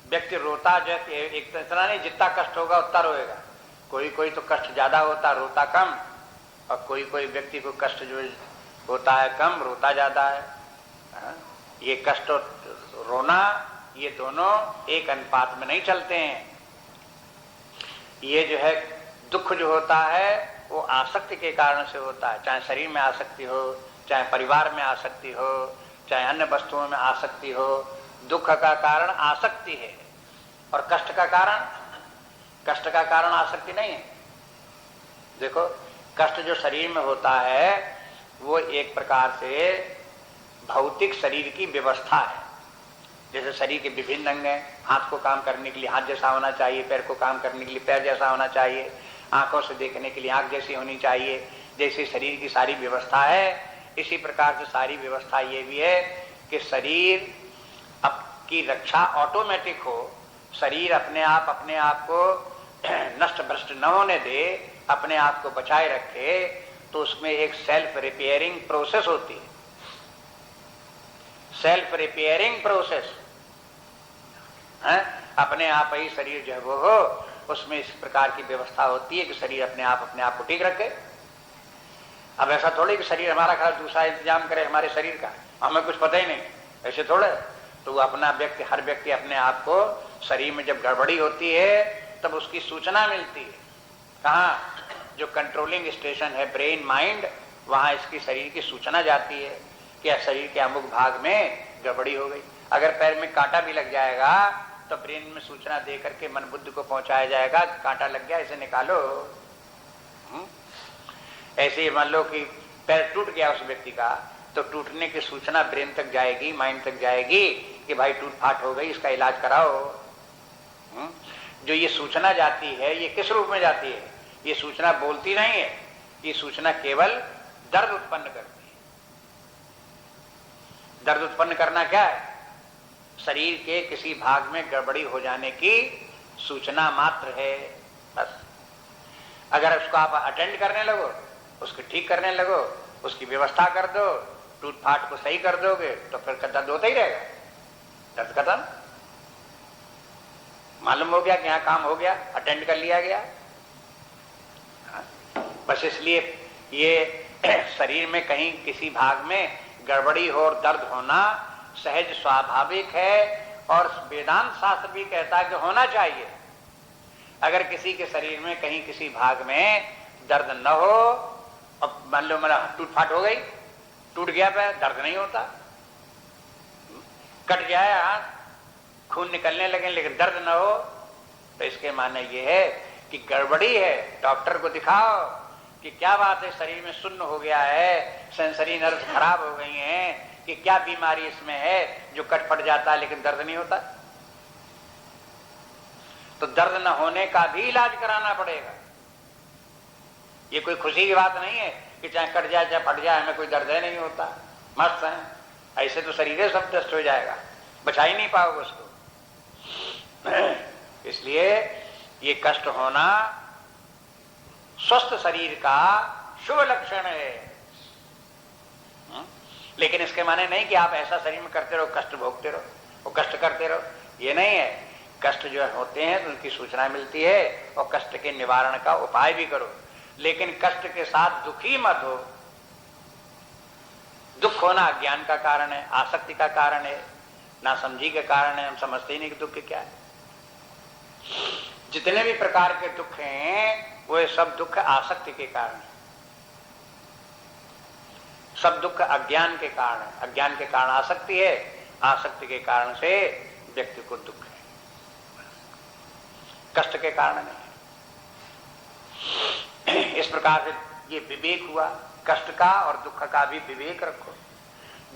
व्यक्ति रोता जो एक इतना नहीं, जितना कष्ट होगा उतना रोएगा। कोई कोई तो कष्ट ज्यादा होता, रोता कम, और कोई कोई व्यक्ति को कष्ट जो होता है कम, रोता ज्यादा है। ये कष्ट और रोना ये दोनों एक अनुपात में नहीं चलते हैं। ये जो है दुख जो होता है वो आसक्ति के कारण से होता है, चाहे शरीर में आसक्ति हो, चाहे परिवार में आसक्ति हो, चाहे अन्य वस्तुओं में आसक्ति हो। दुख का कारण आसक्ति है और कष्ट का कारण आसक्ति नहीं है। देखो कष्ट जो शरीर में होता है वो एक प्रकार से भौतिक शरीर की व्यवस्था है। जैसे शरीर के विभिन्न अंग हैं, हाथ को काम करने के लिए हाथ जैसा होना चाहिए, पैर को काम करने के लिए पैर जैसा होना चाहिए, आंखों से देखने के लिए आंख जैसी होनी चाहिए। जैसे शरीर की सारी व्यवस्था है, इसी प्रकार से सारी व्यवस्था ये भी है कि शरीर की रक्षा ऑटोमेटिक हो, शरीर अपने आप को नष्ट भ्रष्ट न होने दे, अपने आप को बचाए रखे, तो उसमें एक सेल्फ रिपेयरिंग प्रोसेस होती है। सेल्फ रिपेयरिंग प्रोसेस है, अपने आप ही शरीर जो है वो हो, उसमें इस प्रकार की व्यवस्था होती है कि शरीर अपने आप को ठीक रखे। अब ऐसा थोड़े कि शरीर हमारा खरा दूसरा इंतजाम करे हमारे शरीर का, हमें कुछ पता ही नहीं, ऐसे थोड़े। तो वो अपना हर व्यक्ति अपने आप को, शरीर में जब गड़बड़ी होती है तब उसकी सूचना मिलती है। कहाँ? जो कंट्रोलिंग स्टेशन है ब्रेन माइंड, वहां इसकी शरीर की सूचना जाती है कि शरीर के अमुक भाग में गड़बड़ी हो गई। अगर पैर में कांटा भी लग जाएगा तो ब्रेन में सूचना दे करके मन बुद्धि को पहुंचाया जाएगा, कांटा लग गया, इसे निकालो। ऐसे ही मान लो कि पैर टूट गया उस व्यक्ति का, तो टूटने की सूचना ब्रेन तक जाएगी, माइंड तक जाएगी कि भाई टूट फाट हो गई, इसका इलाज कराओ। जो ये सूचना जाती है ये किस रूप में जाती है? ये सूचना बोलती नहीं है, ये सूचना केवल दर्द उत्पन्न करती है। दर्द उत्पन्न करना क्या है? शरीर के किसी भाग में गड़बड़ी हो जाने की सूचना मात्र है, बस। अगर उसको आप अटेंड करने लगो, उसको ठीक करने लगो, उसकी व्यवस्था कर दो, टूट फाट को सही कर दोगे, तो फिर दर्द होता ही रहेगा। दर्द खत्म, मालूम हो गया कि यहां काम हो गया, अटेंड कर लिया गया। बस इसलिए ये शरीर में कहीं किसी भाग में गड़बड़ी हो और दर्द होना सहज स्वाभाविक है, और वेदांत शास्त्र भी कहता है कि होना चाहिए। अगर किसी के शरीर में कहीं किसी भाग में दर्द न हो, अब मान लो मेरा टूट फाट हो गई, टूट गया पैर, दर्द नहीं होता, कट जाए हाथ, खून निकलने लगे लेकिन दर्द न हो, तो इसके माने ये है कि गड़बड़ी है। डॉक्टर को दिखाओ कि क्या बात है, शरीर में शून्य हो गया है, सेंसरी नर्व खराब हो गई हैं, कि क्या बीमारी इसमें है जो कट फट जाता है लेकिन दर्द नहीं होता। तो दर्द न होने का भी इलाज कराना पड़ेगा। ये कोई खुशी की बात नहीं है कि चाहे कट जाए चाहे फट जाए, हमें कोई दर्द है नहीं होता, मस्त है। ऐसे तो शरीर सब नष्ट हो जाएगा, बचा ही नहीं पाओगे उसको। इसलिए ये कष्ट होना स्वस्थ शरीर का शुभ लक्षण है। लेकिन इसके माने नहीं कि आप ऐसा शरीर में करते रहो, कष्ट भोगते रहो और कष्ट करते रहो, ये नहीं है। कष्ट जो होते हैं तो उनकी सूचना मिलती है और कष्ट के निवारण का उपाय भी करो, लेकिन कष्ट के साथ दुखी मत हो। दुख होना अज्ञान का कारण है, आसक्ति का कारण है, नासमझी के कारण है। हम समझते ही नहीं कि दुख क्या है। जितने भी प्रकार के दुख हैं वो सब दुख आसक्ति के कारण है, सब दुख अज्ञान के कारण है। अज्ञान के कारण आसक्ति है, आसक्ति के कारण से व्यक्ति को दुख है, कष्ट के कारण नहीं। इस प्रकार से ये विवेक हुआ, कष्ट का और दुख का भी विवेक रखो।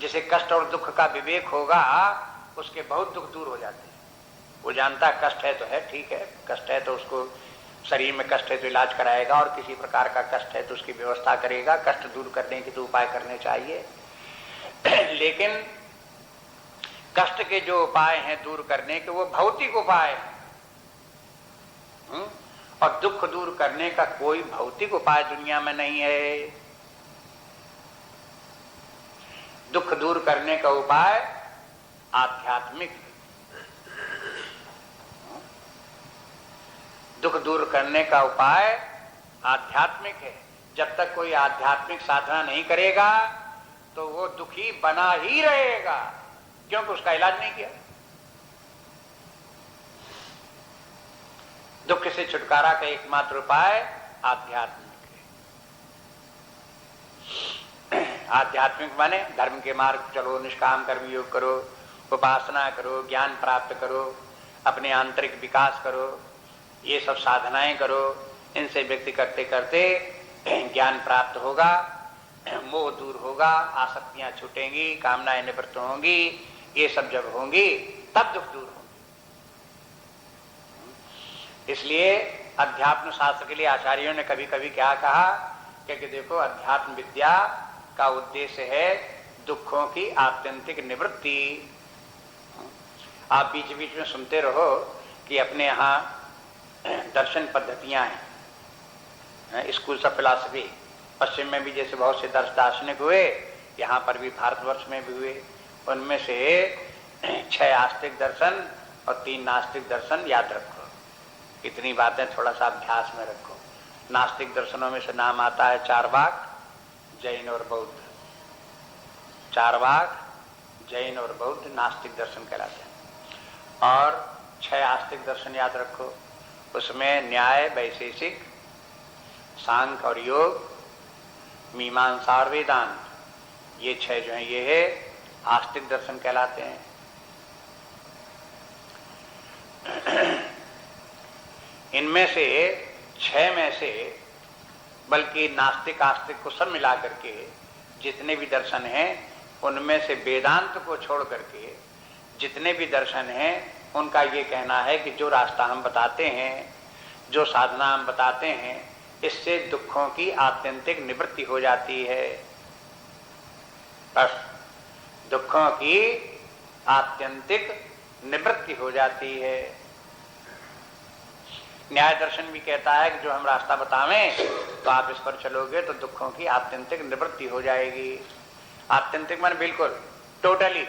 जिसे कष्ट और दुख का विवेक होगा उसके बहुत दुख दूर हो जाते हैं। वो जानता कष्ट है तो है, ठीक है, कष्ट है तो उसको शरीर में कष्ट है तो इलाज कराएगा, और किसी प्रकार का कष्ट है तो उसकी व्यवस्था करेगा। कष्ट दूर करने के तो उपाय करने चाहिए। लेकिन कष्ट के जो उपाय हैं दूर करने के, वो भौतिक उपाय हैं, और दुख दूर करने का कोई भौतिक उपाय दुनिया में नहीं है। दुख दूर करने का उपाय आध्यात्मिक, दुख दूर करने का उपाय आध्यात्मिक है। जब तक कोई आध्यात्मिक साधना नहीं करेगा तो वो दुखी बना ही रहेगा, क्योंकि उसका इलाज नहीं किया। दुख से छुटकारा का एकमात्र उपाय आध्यात्मिक है। आध्यात्मिक माने धर्म के मार्ग चलो, निष्काम कर्म योग करो, उपासना करो, ज्ञान प्राप्त करो, अपने आंतरिक विकास करो, ये सब साधनाएं करो। इनसे व्यक्ति करते करते ज्ञान प्राप्त होगा, मोह दूर होगा, आसक्तियां छूटेंगी, कामनाएं निवृत्त होंगी। ये सब जब होंगी तब दुख दूर होंगे। इसलिए अध्यात्म शास्त्र के लिए आचार्यों ने कभी कभी क्या कहा, क्योंकि देखो अध्यात्म विद्या का उद्देश्य है दुखों की आत्यंतिक निवृत्ति। आप बीच बीच में सुनते रहो कि अपने यहाँ दर्शन पद्धतियां हैं, स्कूल्स ऑफ फिलॉसफी। पश्चिम में भी जैसे बहुत से दार्शनिक हुए, यहाँ पर भी भारतवर्ष में भी हुए। उनमें से 6 आस्तिक दर्शन और 3 नास्तिक दर्शन याद रखो। इतनी बातें थोड़ा सा अभ्यास में रखो। नास्तिक दर्शनों में से नाम आता है चार्वाक, जैन और बौद्ध। चार्वाक, जैन और बौद्ध नास्तिक दर्शन कहलाते हैं। और 6 आस्तिक दर्शन याद रखो। उसमें न्याय, वैशेषिक, सांख्य और योग, मीमांसा और वेदांत, ये 6 जो हैं ये है आस्तिक दर्शन कहलाते हैं। इनमें से 6 में से बल्कि नास्तिक आस्तिक को सब मिला करके जितने भी दर्शन हैं उनमें से वेदांत को छोड़ करके जितने भी दर्शन हैं उनका ये कहना है कि जो रास्ता हम बताते हैं, जो साधना हम बताते हैं, इससे दुखों की आत्यंतिक निवृत्ति हो जाती है। बस दुखों की आत्यंतिक निवृत्ति हो जाती है। न्याय दर्शन भी कहता है कि जो हम रास्ता बतावें तो आप इस पर चलोगे तो दुखों की आत्यंतिक निवृत्ति हो जाएगी। आत्यंतिक मन बिल्कुल टोटली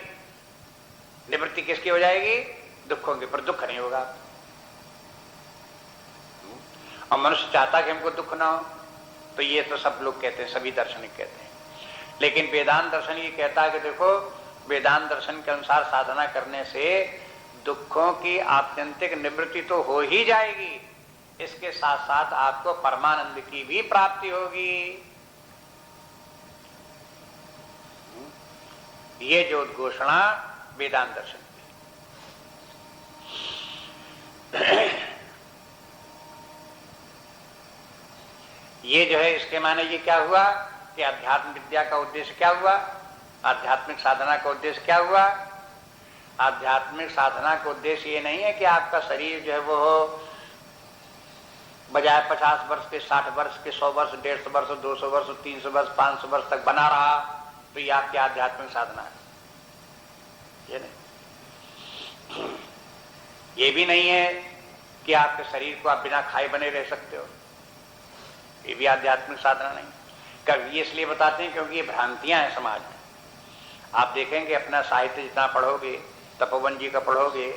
निवृत्ति किसकी हो जाएगी? दुखों की, पर दुख नहीं होगा। और मनुष्य चाहता कि हमको दुख ना हो, तो ये तो सब लोग कहते हैं, सभी दार्शनिक कहते हैं। लेकिन वेदांत दर्शन ये कहता है कि देखो, वेदांत दर्शन के अनुसार साधना करने से दुखों की आत्यंतिक निवृत्ति तो हो ही जाएगी, इसके साथ साथ आपको परमानंद की भी प्राप्ति होगी। ये जो उद्घोषणा वेदांत दर्शन की, ये जो है, इसके माने ये क्या हुआ कि अध्यात्म विद्या का उद्देश्य क्या हुआ? आध्यात्मिक साधना का उद्देश्य क्या हुआ? आध्यात्मिक साधना का उद्देश्य ये नहीं है कि आपका शरीर जो है वो हो बजाय 50 वर्ष के, 60 वर्ष के, 100 वर्ष, 150 वर्ष, 200 वर्ष, 300 वर्ष, 500 वर्ष तक बना रहा, तो ये आपकी आध्यात्मिक साधना है। ये नहीं, ये भी नहीं है कि आपके शरीर को आप बिना खाए बने रह सकते हो, ये भी आध्यात्मिक साधना नहीं। कभी इसलिए बताते हैं क्योंकि ये भ्रांतियां हैं समाज में। आप देखेंगे अपना साहित्य जितना पढ़ोगे, तपोवन जी का पढ़ोगे,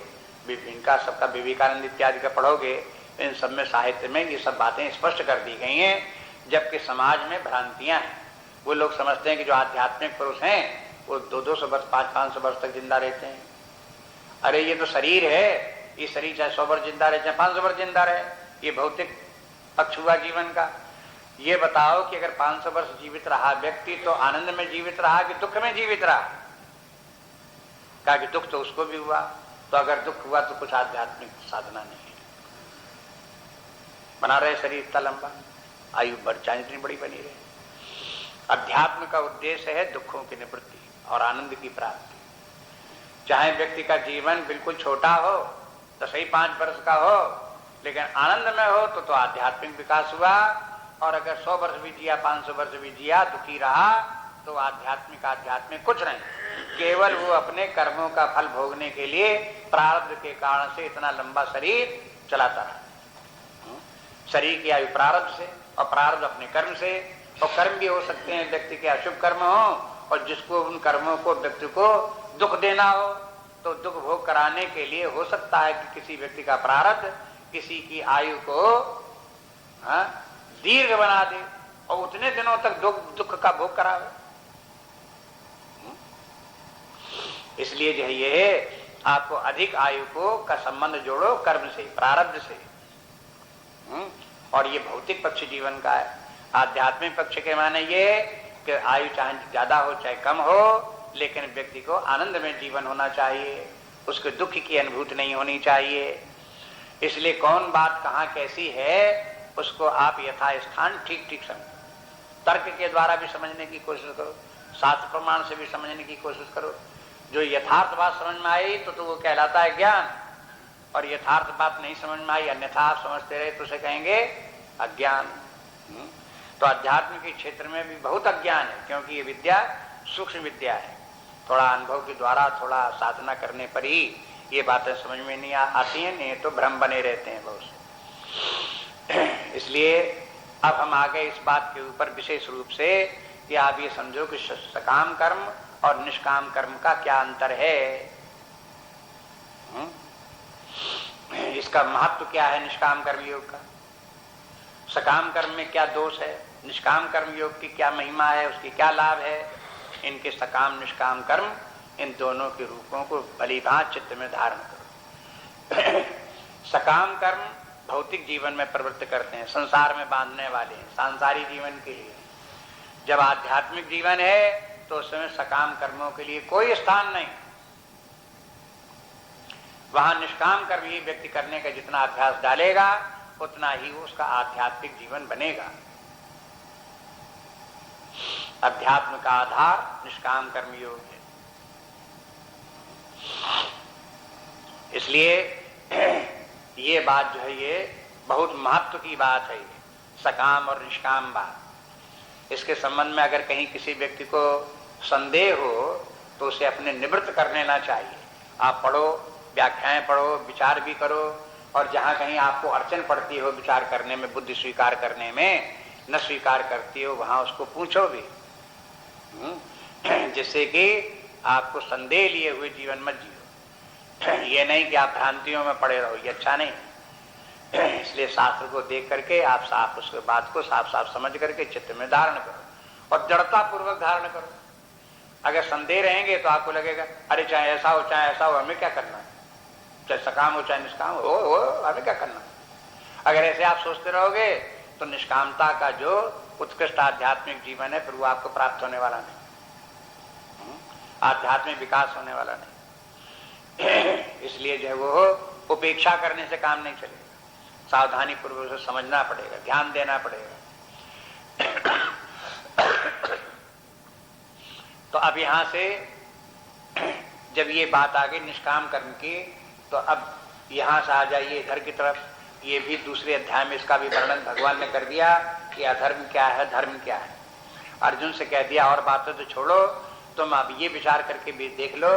इनका सबका विवेकानंद इत्यादि का पढ़ोगे, इन सब में साहित्य में ये सब बातें स्पष्ट कर दी गई हैं। जबकि समाज में भ्रांतियां हैं। वो लोग समझते हैं कि जो आध्यात्मिक पुरुष हैं वो 200 वर्ष, 500 वर्ष तक जिंदा रहते हैं। अरे ये तो शरीर है, ये शरीर चाहे 100 वर्ष जिंदा रहे, चाहे 500 वर्ष जिंदा रहे, ये भौतिक पक्ष हुआ जीवन का। ये बताओ कि अगर 500 वर्ष जीवित रहा व्यक्ति तो आनंद में जीवित रहा कि दुख में जीवित रहा? कहा कि दुख तो उसको भी हुआ। तो अगर दुख हुआ तो कुछ आध्यात्मिक साधना नहीं है। बना रहे शरीर इतना लंबा, आयु बढ़ चाहे इतनी बड़ी बनी रहे। अध्यात्म का उद्देश्य है दुखों की निवृत्ति और आनंद की प्राप्ति। चाहे व्यक्ति का जीवन बिल्कुल छोटा हो तो सही 5 वर्ष का हो, लेकिन आनंद में हो तो आध्यात्मिक विकास हुआ। और अगर 100 वर्ष भी जिया, 500 वर्ष भी जिया, दुखी रहा, तो आध्यात्मिक कुछ नहीं, केवल वो अपने कर्मों का फल भोगने के लिए प्रारब्ध के कारण से इतना लंबा शरीर चलाता रहा। शरीर की आयु प्रारब्ध से, और प्रारब्ध अपने कर्म से। और कर्म भी हो सकते हैं व्यक्ति के अशुभ कर्म हो, और जिसको उन कर्मों को व्यक्ति को दुख देना हो, तो दुख भोग कराने के लिए हो सकता है कि किसी व्यक्ति का प्रारब्ध किसी की आयु को दीर्घ बना दे और उतने दिनों तक दुख का भोग करावे। इसलिए जो है ये आपको अधिक आयु को का संबंध जोड़ो कर्म से, प्रारब्ध से। और ये भौतिक पक्ष जीवन का है। आध्यात्मिक पक्ष के माने ये कि आयु चाहे ज्यादा हो चाहे कम हो, लेकिन व्यक्ति को आनंद में जीवन होना चाहिए, उसके दुख की अनुभूति नहीं होनी चाहिए। इसलिए कौन बात कहाँ कैसी है उसको आप यथास्थान ठीक ठीक समझो। तर्क के द्वारा भी समझने की कोशिश करो, शास्त्र प्रमाण से भी समझने की कोशिश करो। जो यथार्थ बात समझ में आई तो वो कहलाता है ज्ञान, और यथार्थ बात नहीं समझ में आई, अन्यथा आप समझते रहे तो उसे कहेंगे अज्ञान। तो अध्यात्म के क्षेत्र में भी बहुत अज्ञान है, क्योंकि ये विद्या सूक्ष्म विद्या है। थोड़ा अनुभव के द्वारा, थोड़ा साधना करने पर ही ये बातें समझ में नहीं आती हैं, नहीं तो भ्रम बने रहते हैं बहुत से। इसलिए अब हम आ गए इस बात के ऊपर विशेष रूप से कि आप ये समझो कि सकाम कर्म और निष्काम कर्म का क्या अंतर है। इसका महत्व क्या है निष्काम कर्म योग का, सकाम कर्म में क्या दोष है, निष्काम कर्म योग की क्या महिमा है, उसकी क्या लाभ है। इनके सकाम निष्काम कर्म, इन दोनों के रूपों को भलीभांति चित्त में धारण करो। सकाम कर्म भौतिक जीवन में प्रवृत्त करते हैं, संसार में बांधने वाले हैं, सांसारिक जीवन के लिए। जब आध्यात्मिक जीवन है तो उसमें सकाम कर्मों के लिए कोई स्थान नहीं। वहां निष्काम कर्म ही व्यक्ति करने का जितना अभ्यास डालेगा उतना ही उसका आध्यात्मिक जीवन बनेगा। अध्यात्म का आधार निष्काम कर्म योग है। इसलिए ये बात जो है ये बहुत महत्व की बात है। सकाम और निष्काम बात। इसके संबंध में अगर कहीं किसी व्यक्ति को संदेह हो तो उसे अपने निवृत्त कर लेना चाहिए। आप पढ़ो, व्याख्याएं पढ़ो, विचार भी करो, और जहां कहीं आपको अड़चन पड़ती हो विचार करने में, बुद्धि स्वीकार करने में न स्वीकार करती हो, वहां उसको पूछो भी, जिससे कि आपको संदेह लिए हुए जीवन मत जियो। ये नहीं कि आप भ्रांतियों में पड़े रहो, ये अच्छा नहीं। इसलिए शास्त्र को देख करके आप साफ उसके बात को साफ साफ समझ करके चित्त में धारण करो और दृढ़ता पूर्वक धारण करो। अगर संदेह रहेंगे तो आपको लगेगा अरे चाहे ऐसा हो चाहे ऐसा हो, हमें क्या करना है, चाहे सकाम हो चाहे निष्काम हो हमें क्या करना है। अगर ऐसे आप सोचते रहोगे तो निष्कामता का जो उत्कृष्ट आध्यात्मिक जीवन है फिर वो आपको प्राप्त होने वाला नहीं, आध्यात्मिक विकास होने वाला नहीं। इसलिए जो है वो उपेक्षा करने से काम नहीं चलेगा, सावधानी पूर्वक से समझना पड़ेगा, ध्यान देना पड़ेगा। तो अब यहां से जब ये बात आ गई निष्काम कर्म की, तो अब यहां से आ जाइए इधर की तरफ। ये भी दूसरे अध्याय में इसका भी वर्णन भगवान ने कर दिया कि अधर्म क्या है, धर्म क्या है। अर्जुन से कह दिया और बातें तो छोड़ो, तुम अब ये विचार करके भी देख लो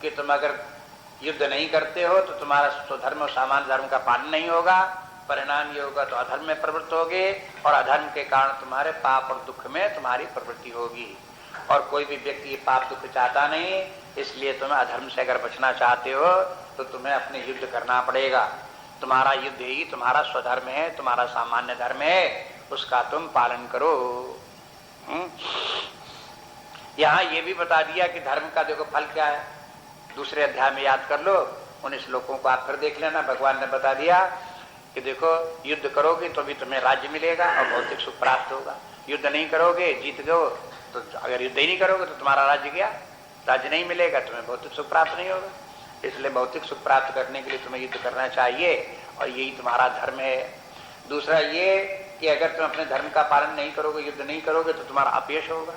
कि तुम अगर युद्ध नहीं करते हो तो तुम्हारा स्वधर्म और सामान्य धर्म का पालन नहीं होगा, परिणाम ये होगा तो अधर्म में प्रवृत्त होगे, और अधर्म के कारण तुम्हारे पाप और दुख में तुम्हारी प्रवृत्ति होगी। और कोई भी व्यक्ति ये पाप दुख चाहता नहीं, इसलिए तुम्हें अधर्म से अगर बचना चाहते हो तो तुम्हें अपने युद्ध करना पड़ेगा। तुम्हारा युद्ध ही तुम्हारा स्वधर्म है, तुम्हारा सामान्य धर्म है, उसका तुम पालन करो। यहाँ ये भी बता दिया कि धर्म का देखो फल क्या है, दूसरे अध्याय में याद कर लो, उन श्लोकों को आप फिर देख लेना। भगवान ने बता दिया कि देखो युद्ध करोगे तो भी तुम्हें राज्य मिलेगा और भौतिक सुख प्राप्त होगा, युद्ध नहीं करोगे जीत गए तो, अगर युद्ध ही नहीं करोगे तो तुम्हारा राज्य गया, राज्य नहीं मिलेगा, तुम्हें भौतिक सुख प्राप्त नहीं होगा। इसलिए भौतिक सुख प्राप्त करने के लिए तुम्हें युद्ध करना चाहिए और यही तुम्हारा धर्म है। दूसरा ये कि अगर तुम अपने धर्म का पालन नहीं करोगे, युद्ध नहीं करोगे तो तुम्हारा अपयश होगा,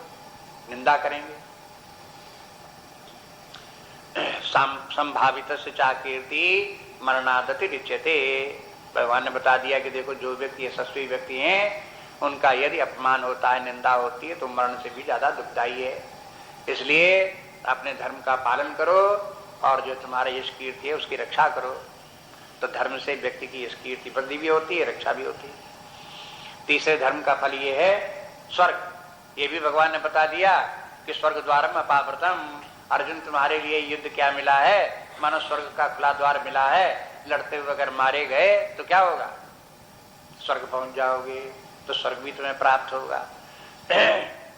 निंदा करेंगे। संभावित से चा कीर्ति मरणादति रिच्यते। भगवान ने बता दिया कि देखो जो व्यक्ति यशस्वी व्यक्ति हैं उनका यदि अपमान होता है, निंदा होती है तो मरण से भी ज्यादा दुखदायी है। इसलिए अपने धर्म का पालन करो और जो तुम्हारा यश कीर्ति है उसकी रक्षा करो। तो धर्म से व्यक्ति की यश कीर्ति वृद्धि भी होती है, रक्षा भी होती है। तीसरे धर्म का फल ये है स्वर्ग। ये भी भगवान ने बता दिया कि स्वर्ग द्वारम अपावृतम। अर्जुन तुम्हारे लिए युद्ध क्या मिला है, मानो स्वर्ग का खुला द्वार मिला है। लड़ते हुए अगर मारे गए तो क्या होगा, स्वर्ग पहुंच जाओगे, तो स्वर्ग भी तुम्हें प्राप्त होगा।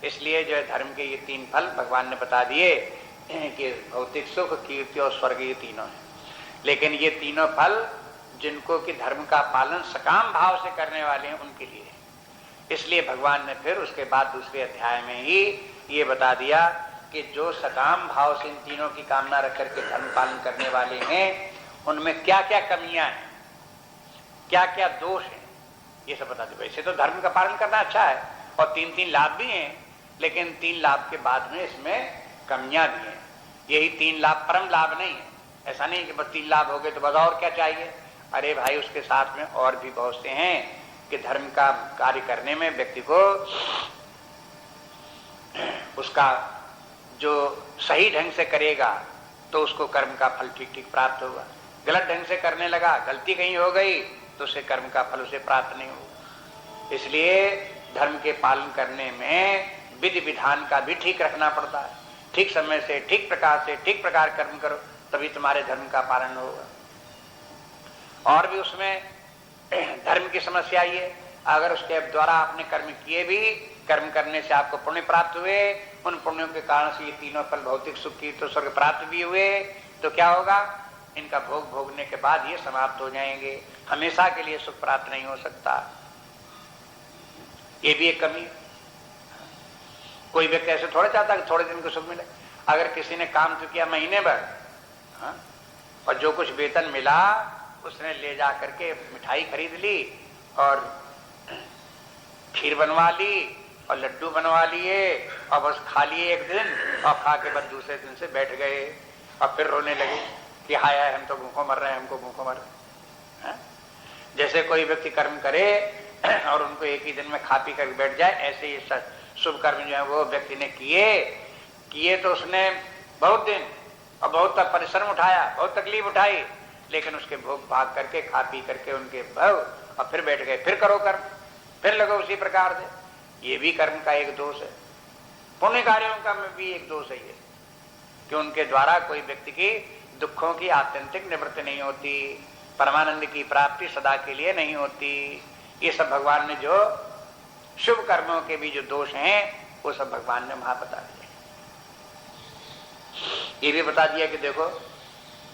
इसलिए जो है धर्म के ये तीन फल भगवान ने बता दिए कि भौतिक सुख, कीर्ति और स्वर्ग, ये तीनों हैं। लेकिन ये तीनों फल जिनको कि धर्म का पालन सकाम भाव से करने वाले हैं उनके लिए। इसलिए भगवान ने फिर उसके बाद दूसरे अध्याय में ही ये बता दिया कि जो सकाम भाव से इन तीनों की कामना रख करके धर्म पालन करने वाले हैं उनमें क्या क्या कमियां हैं, क्या क्या दोष हैं, ये सब बता दे। वैसे तो धर्म का पालन करना अच्छा है और तीन तीन लाभ भी हैं, लेकिन तीन लाभ के बाद में इसमें कमियां भी हैं। यही तीन लाभ परम लाभ नहीं है। ऐसा नहीं कि बस तीन लाभ हो गए तो बस और क्या चाहिए। अरे भाई उसके साथ में और भी बहुत से हैं कि धर्म का कार्य करने में व्यक्ति को उसका जो सही ढंग से करेगा तो उसको कर्म का फल ठीक ठीक प्राप्त होगा। गलत ढंग से करने लगा, गलती कहीं हो गई तो उसे कर्म का फल उसे प्राप्त नहीं होगा। इसलिए धर्म के पालन करने में विधि विधान का भी ठीक रखना पड़ता है। ठीक समय से, ठीक प्रकार से, ठीक प्रकार कर्म करो तभी तुम्हारे धर्म का पालन होगा। और भी उसमें धर्म की समस्या ये, अगर उसके द्वारा आपने कर्म किए भी, कर्म करने से आपको पुण्य प्राप्त हुए, उन पुण्यों के कारण से ये तीनों फल भौतिक सुख की तो स्वर्ग प्राप्त भी हुए, तो क्या होगा, इनका भोग भोगने के बाद ये समाप्त हो जाएंगे, हमेशा के लिए सुख प्राप्त नहीं हो सकता। ये भी एक कमी। कोई व्यक्ति ऐसे थोड़ा चाहता कि थोड़े दिन को सुख मिले। अगर किसी ने काम तो किया महीने भर, और जो कुछ वेतन मिला उसने ले जा करके मिठाई खरीद ली और खीर बनवा ली और लड्डू बनवा लिए और बस खा लिए एक दिन, और खा के बस दूसरे दिन से बैठ गए और फिर रोने लगे कि हाय हाय हम तो भूखों मर रहे हैं, हमको भूखों मर रहे हैं। जैसे कोई व्यक्ति कर्म करे और उनको एक ही दिन में खा पी कर बैठ जाए, ऐसे ही शुभ कर्म जो है वो व्यक्ति ने किए तो उसने बहुत दिन और बहुत परिश्रम उठाया, बहुत तकलीफ उठाई, लेकिन उसके भोग भाग करके खा पी करके उनके भव और फिर बैठ गए, फिर करो कर्म, फिर लगो उसी प्रकार से। ये भी कर्म का एक दोष है, पुण्य कार्यों का में भी एक दोष है ये, कि उनके द्वारा कोई व्यक्ति की दुखों की आत्यंतिक निवृत्ति नहीं होती, परमानंद की प्राप्ति सदा के लिए नहीं होती। ये सब भगवान ने जो शुभ कर्मों के भी जो दोष हैं वो सब भगवान ने वहां बता दिया। ये भी बता दिया कि देखो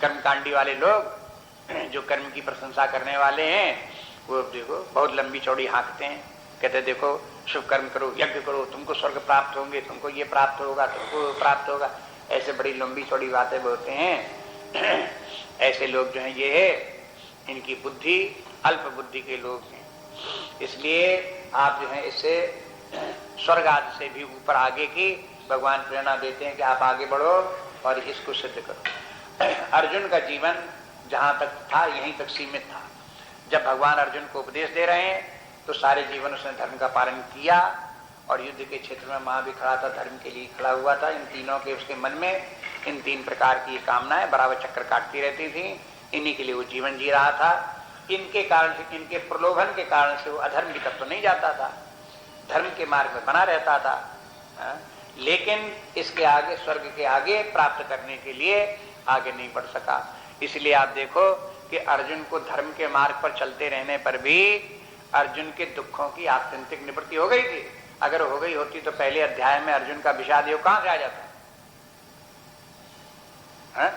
कर्मकांडी वाले लोग जो कर्म की प्रशंसा करने वाले हैं वो देखो बहुत लंबी चौड़ी हाँकते हैं, कहते देखो शुभ कर्म करो, यज्ञ करो, तुमको स्वर्ग प्राप्त होंगे, तुमको ये प्राप्त होगा, तुमको प्राप्त होगा, ऐसे बड़ी लंबी चौड़ी बातें बोलते हैं। ऐसे लोग जो हैं ये है, इनकी बुद्धि अल्प बुद्धि के लोग हैं। इसलिए आप जो है इससे स्वर्ग आदि से भी ऊपर आगे की भगवान प्रेरणा देते हैं कि आप आगे बढ़ो और इसको सिद्ध करो। अर्जुन का जीवन जहां तक था यहीं तक सीमित था। जब भगवान अर्जुन को उपदेश दे रहे हैं तो सारे जीवन उसने धर्म का पालन किया और युद्ध के क्षेत्र में वहां भी खड़ा था, धर्म के लिए खड़ा हुआ था। इन तीनों के उसके मन में इन तीन प्रकार की कामनाएं बराबर चक्कर काटती रहती थी, इन्हीं के लिए वो जीवन जी रहा था। इनके कारण से, इनके प्रलोभन के कारण से वो अधर्म की तरफ तो नहीं जाता था, धर्म के मार्ग में बना रहता था, लेकिन इसके आगे स्वर्ग के आगे प्राप्त करने के लिए आगे नहीं बढ़ सका। इसलिए आप देखो कि अर्जुन को धर्म के मार्ग पर चलते रहने पर भी अर्जुन के दुखों की आत्यंतिक निवृत्ति हो गई थी। अगर हो गई होती तो पहले अध्याय में अर्जुन का विषाद योग कहां से आ जाता है?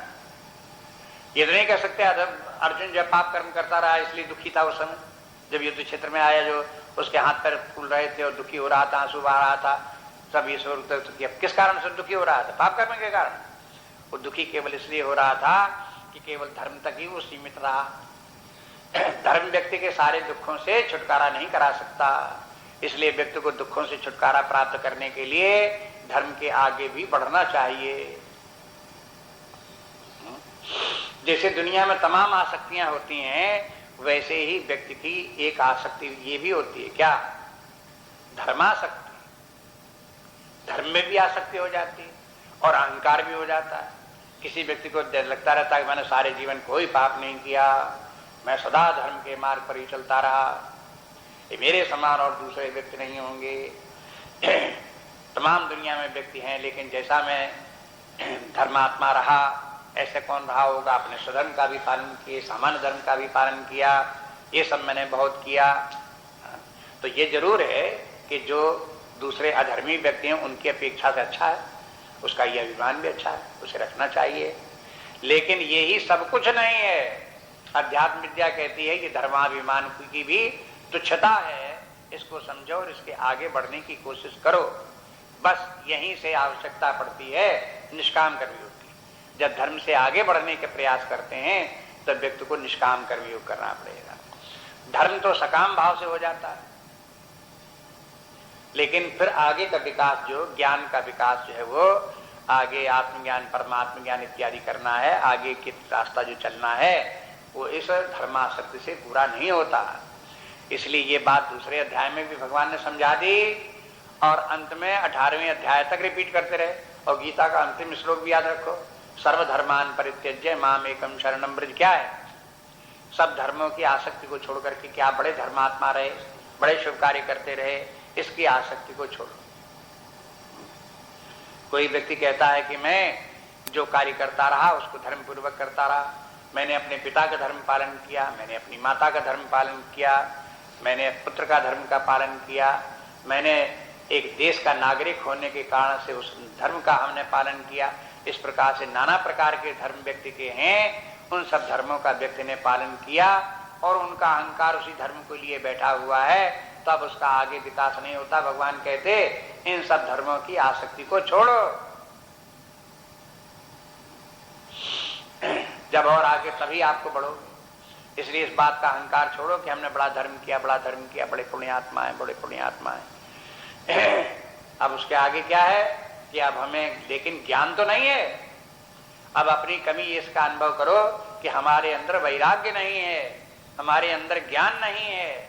ये तो नहीं कह सकते अर्जुन जब पाप कर्म करता रहा इसलिए दुखी था। उस समय जब युद्ध क्षेत्र में आया, जो उसके हाथ पैर फूल रहे थे और दुखी हो रहा था, आंसू बहा रहा था, सब ये सोचते तो किस कारण से दुखी हो रहा था? पाप कर्म के कारण। वो दुखी केवल इसलिए हो रहा था कि केवल धर्म तक ही वो सीमित रहा। धर्म व्यक्ति के सारे दुखों से छुटकारा नहीं करा सकता, इसलिए व्यक्ति को दुखों से छुटकारा प्राप्त करने के लिए धर्म के आगे भी बढ़ना चाहिए। जैसे दुनिया में तमाम आसक्तियां होती हैं, वैसे ही व्यक्ति की एक आसक्ति ये भी होती है, क्या? धर्मासक्ति। धर्म में भी आसक्ति हो जाती है और अहंकार भी हो जाता है। किसी व्यक्ति को लगता रहता है कि मैंने सारे जीवन कोई पाप नहीं किया, मैं सदा धर्म के मार्ग पर ही चलता रहा, ये मेरे समान और दूसरे व्यक्ति नहीं होंगे। तमाम दुनिया में व्यक्ति हैं, लेकिन जैसा मैं धर्मात्मा रहा ऐसे कौन रहा होगा? अपने स्वधर्म का भी पालन किए, सामान्य धर्म का भी पालन किया, ये सब मैंने बहुत किया। तो ये जरूर है कि जो दूसरे अधर्मी व्यक्ति हैं उनकी अपेक्षा से अच्छा है, उसका ये अभिमान भी अच्छा है, उसे रखना चाहिए। लेकिन यही सब कुछ नहीं है। अध्यात्म विद्या कहती है कि धर्माभिमान की भी तुच्छता है, इसको समझो और इसके आगे बढ़ने की कोशिश करो। बस यहीं से आवश्यकता पड़ती है निष्काम कर्मयोग की। जब धर्म से आगे बढ़ने के प्रयास करते हैं तब व्यक्ति को निष्काम कर्मयोग करना पड़ेगा। धर्म तो सकाम भाव से हो जाता है, लेकिन फिर आगे का विकास, जो ज्ञान का विकास जो है वो आगे आत्मज्ञान, परमात्म ज्ञान इत्यादि करना है, आगे की रास्ता जो चलना है वो इस धर्मासक्ति से पूरा नहीं होता। इसलिए ये बात दूसरे अध्याय में भी भगवान ने समझा दी और अंत में 18वें अध्याय तक रिपीट करते रहे। और गीता का अंतिम श्लोक भी याद रखो, सर्वधर्मान परित्यज्य माम एकम शरणम व्रज। क्या है? सब धर्मों की आसक्ति को छोड़ करके क्या बड़े धर्मात्मा रहे, बड़े शुभ कार्य करते रहे, इसकी आसक्ति को छोड़ो। कोई व्यक्ति कहता है कि मैं जो कार्य करता रहा उसको धर्म पूर्वक करता रहा, मैंने अपने पिता का धर्म पालन किया, मैंने अपनी माता का धर्म पालन किया, मैंने पुत्र का धर्म का पालन किया, मैंने एक देश का नागरिक होने के कारण से उस धर्म का हमने पालन किया। इस प्रकार से नाना प्रकार के धर्म व्यक्ति के हैं, उन सब धर्मों का व्यक्ति ने पालन किया और उनका अहंकार उसी धर्म को लिए बैठा हुआ है, तब उसका आगे विकास नहीं होता। भगवान कहते इन सब धर्मों की आसक्ति को छोड़ो। जब और आगे तभी आपको बढ़ोगे। इसलिए इस बात का अहंकार छोड़ो कि हमने बड़ा धर्म किया, बड़ा धर्म किया, बड़े पुण्यात्मा है, बड़े पुण्यात्मा है। अब उसके आगे क्या है कि अब हमें, लेकिन ज्ञान तो नहीं है। अब अपनी कमी इसका अनुभव करो कि हमारे अंदर वैराग्य नहीं है, हमारे अंदर ज्ञान नहीं है,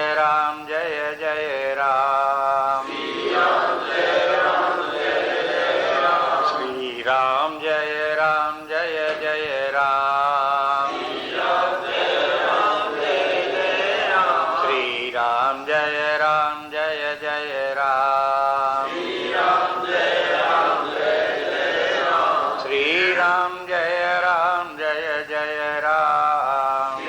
जय राम जय जय राम। श्री राम जय राम जय जय राम। श्री राम जय राम जय जय राम। श्री राम जय राम जय जय राम। श्री राम जय राम जय जय राम।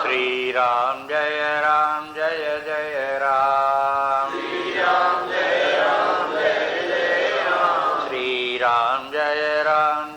श्री राम जय राम जय जय राम। श्री राम जय राम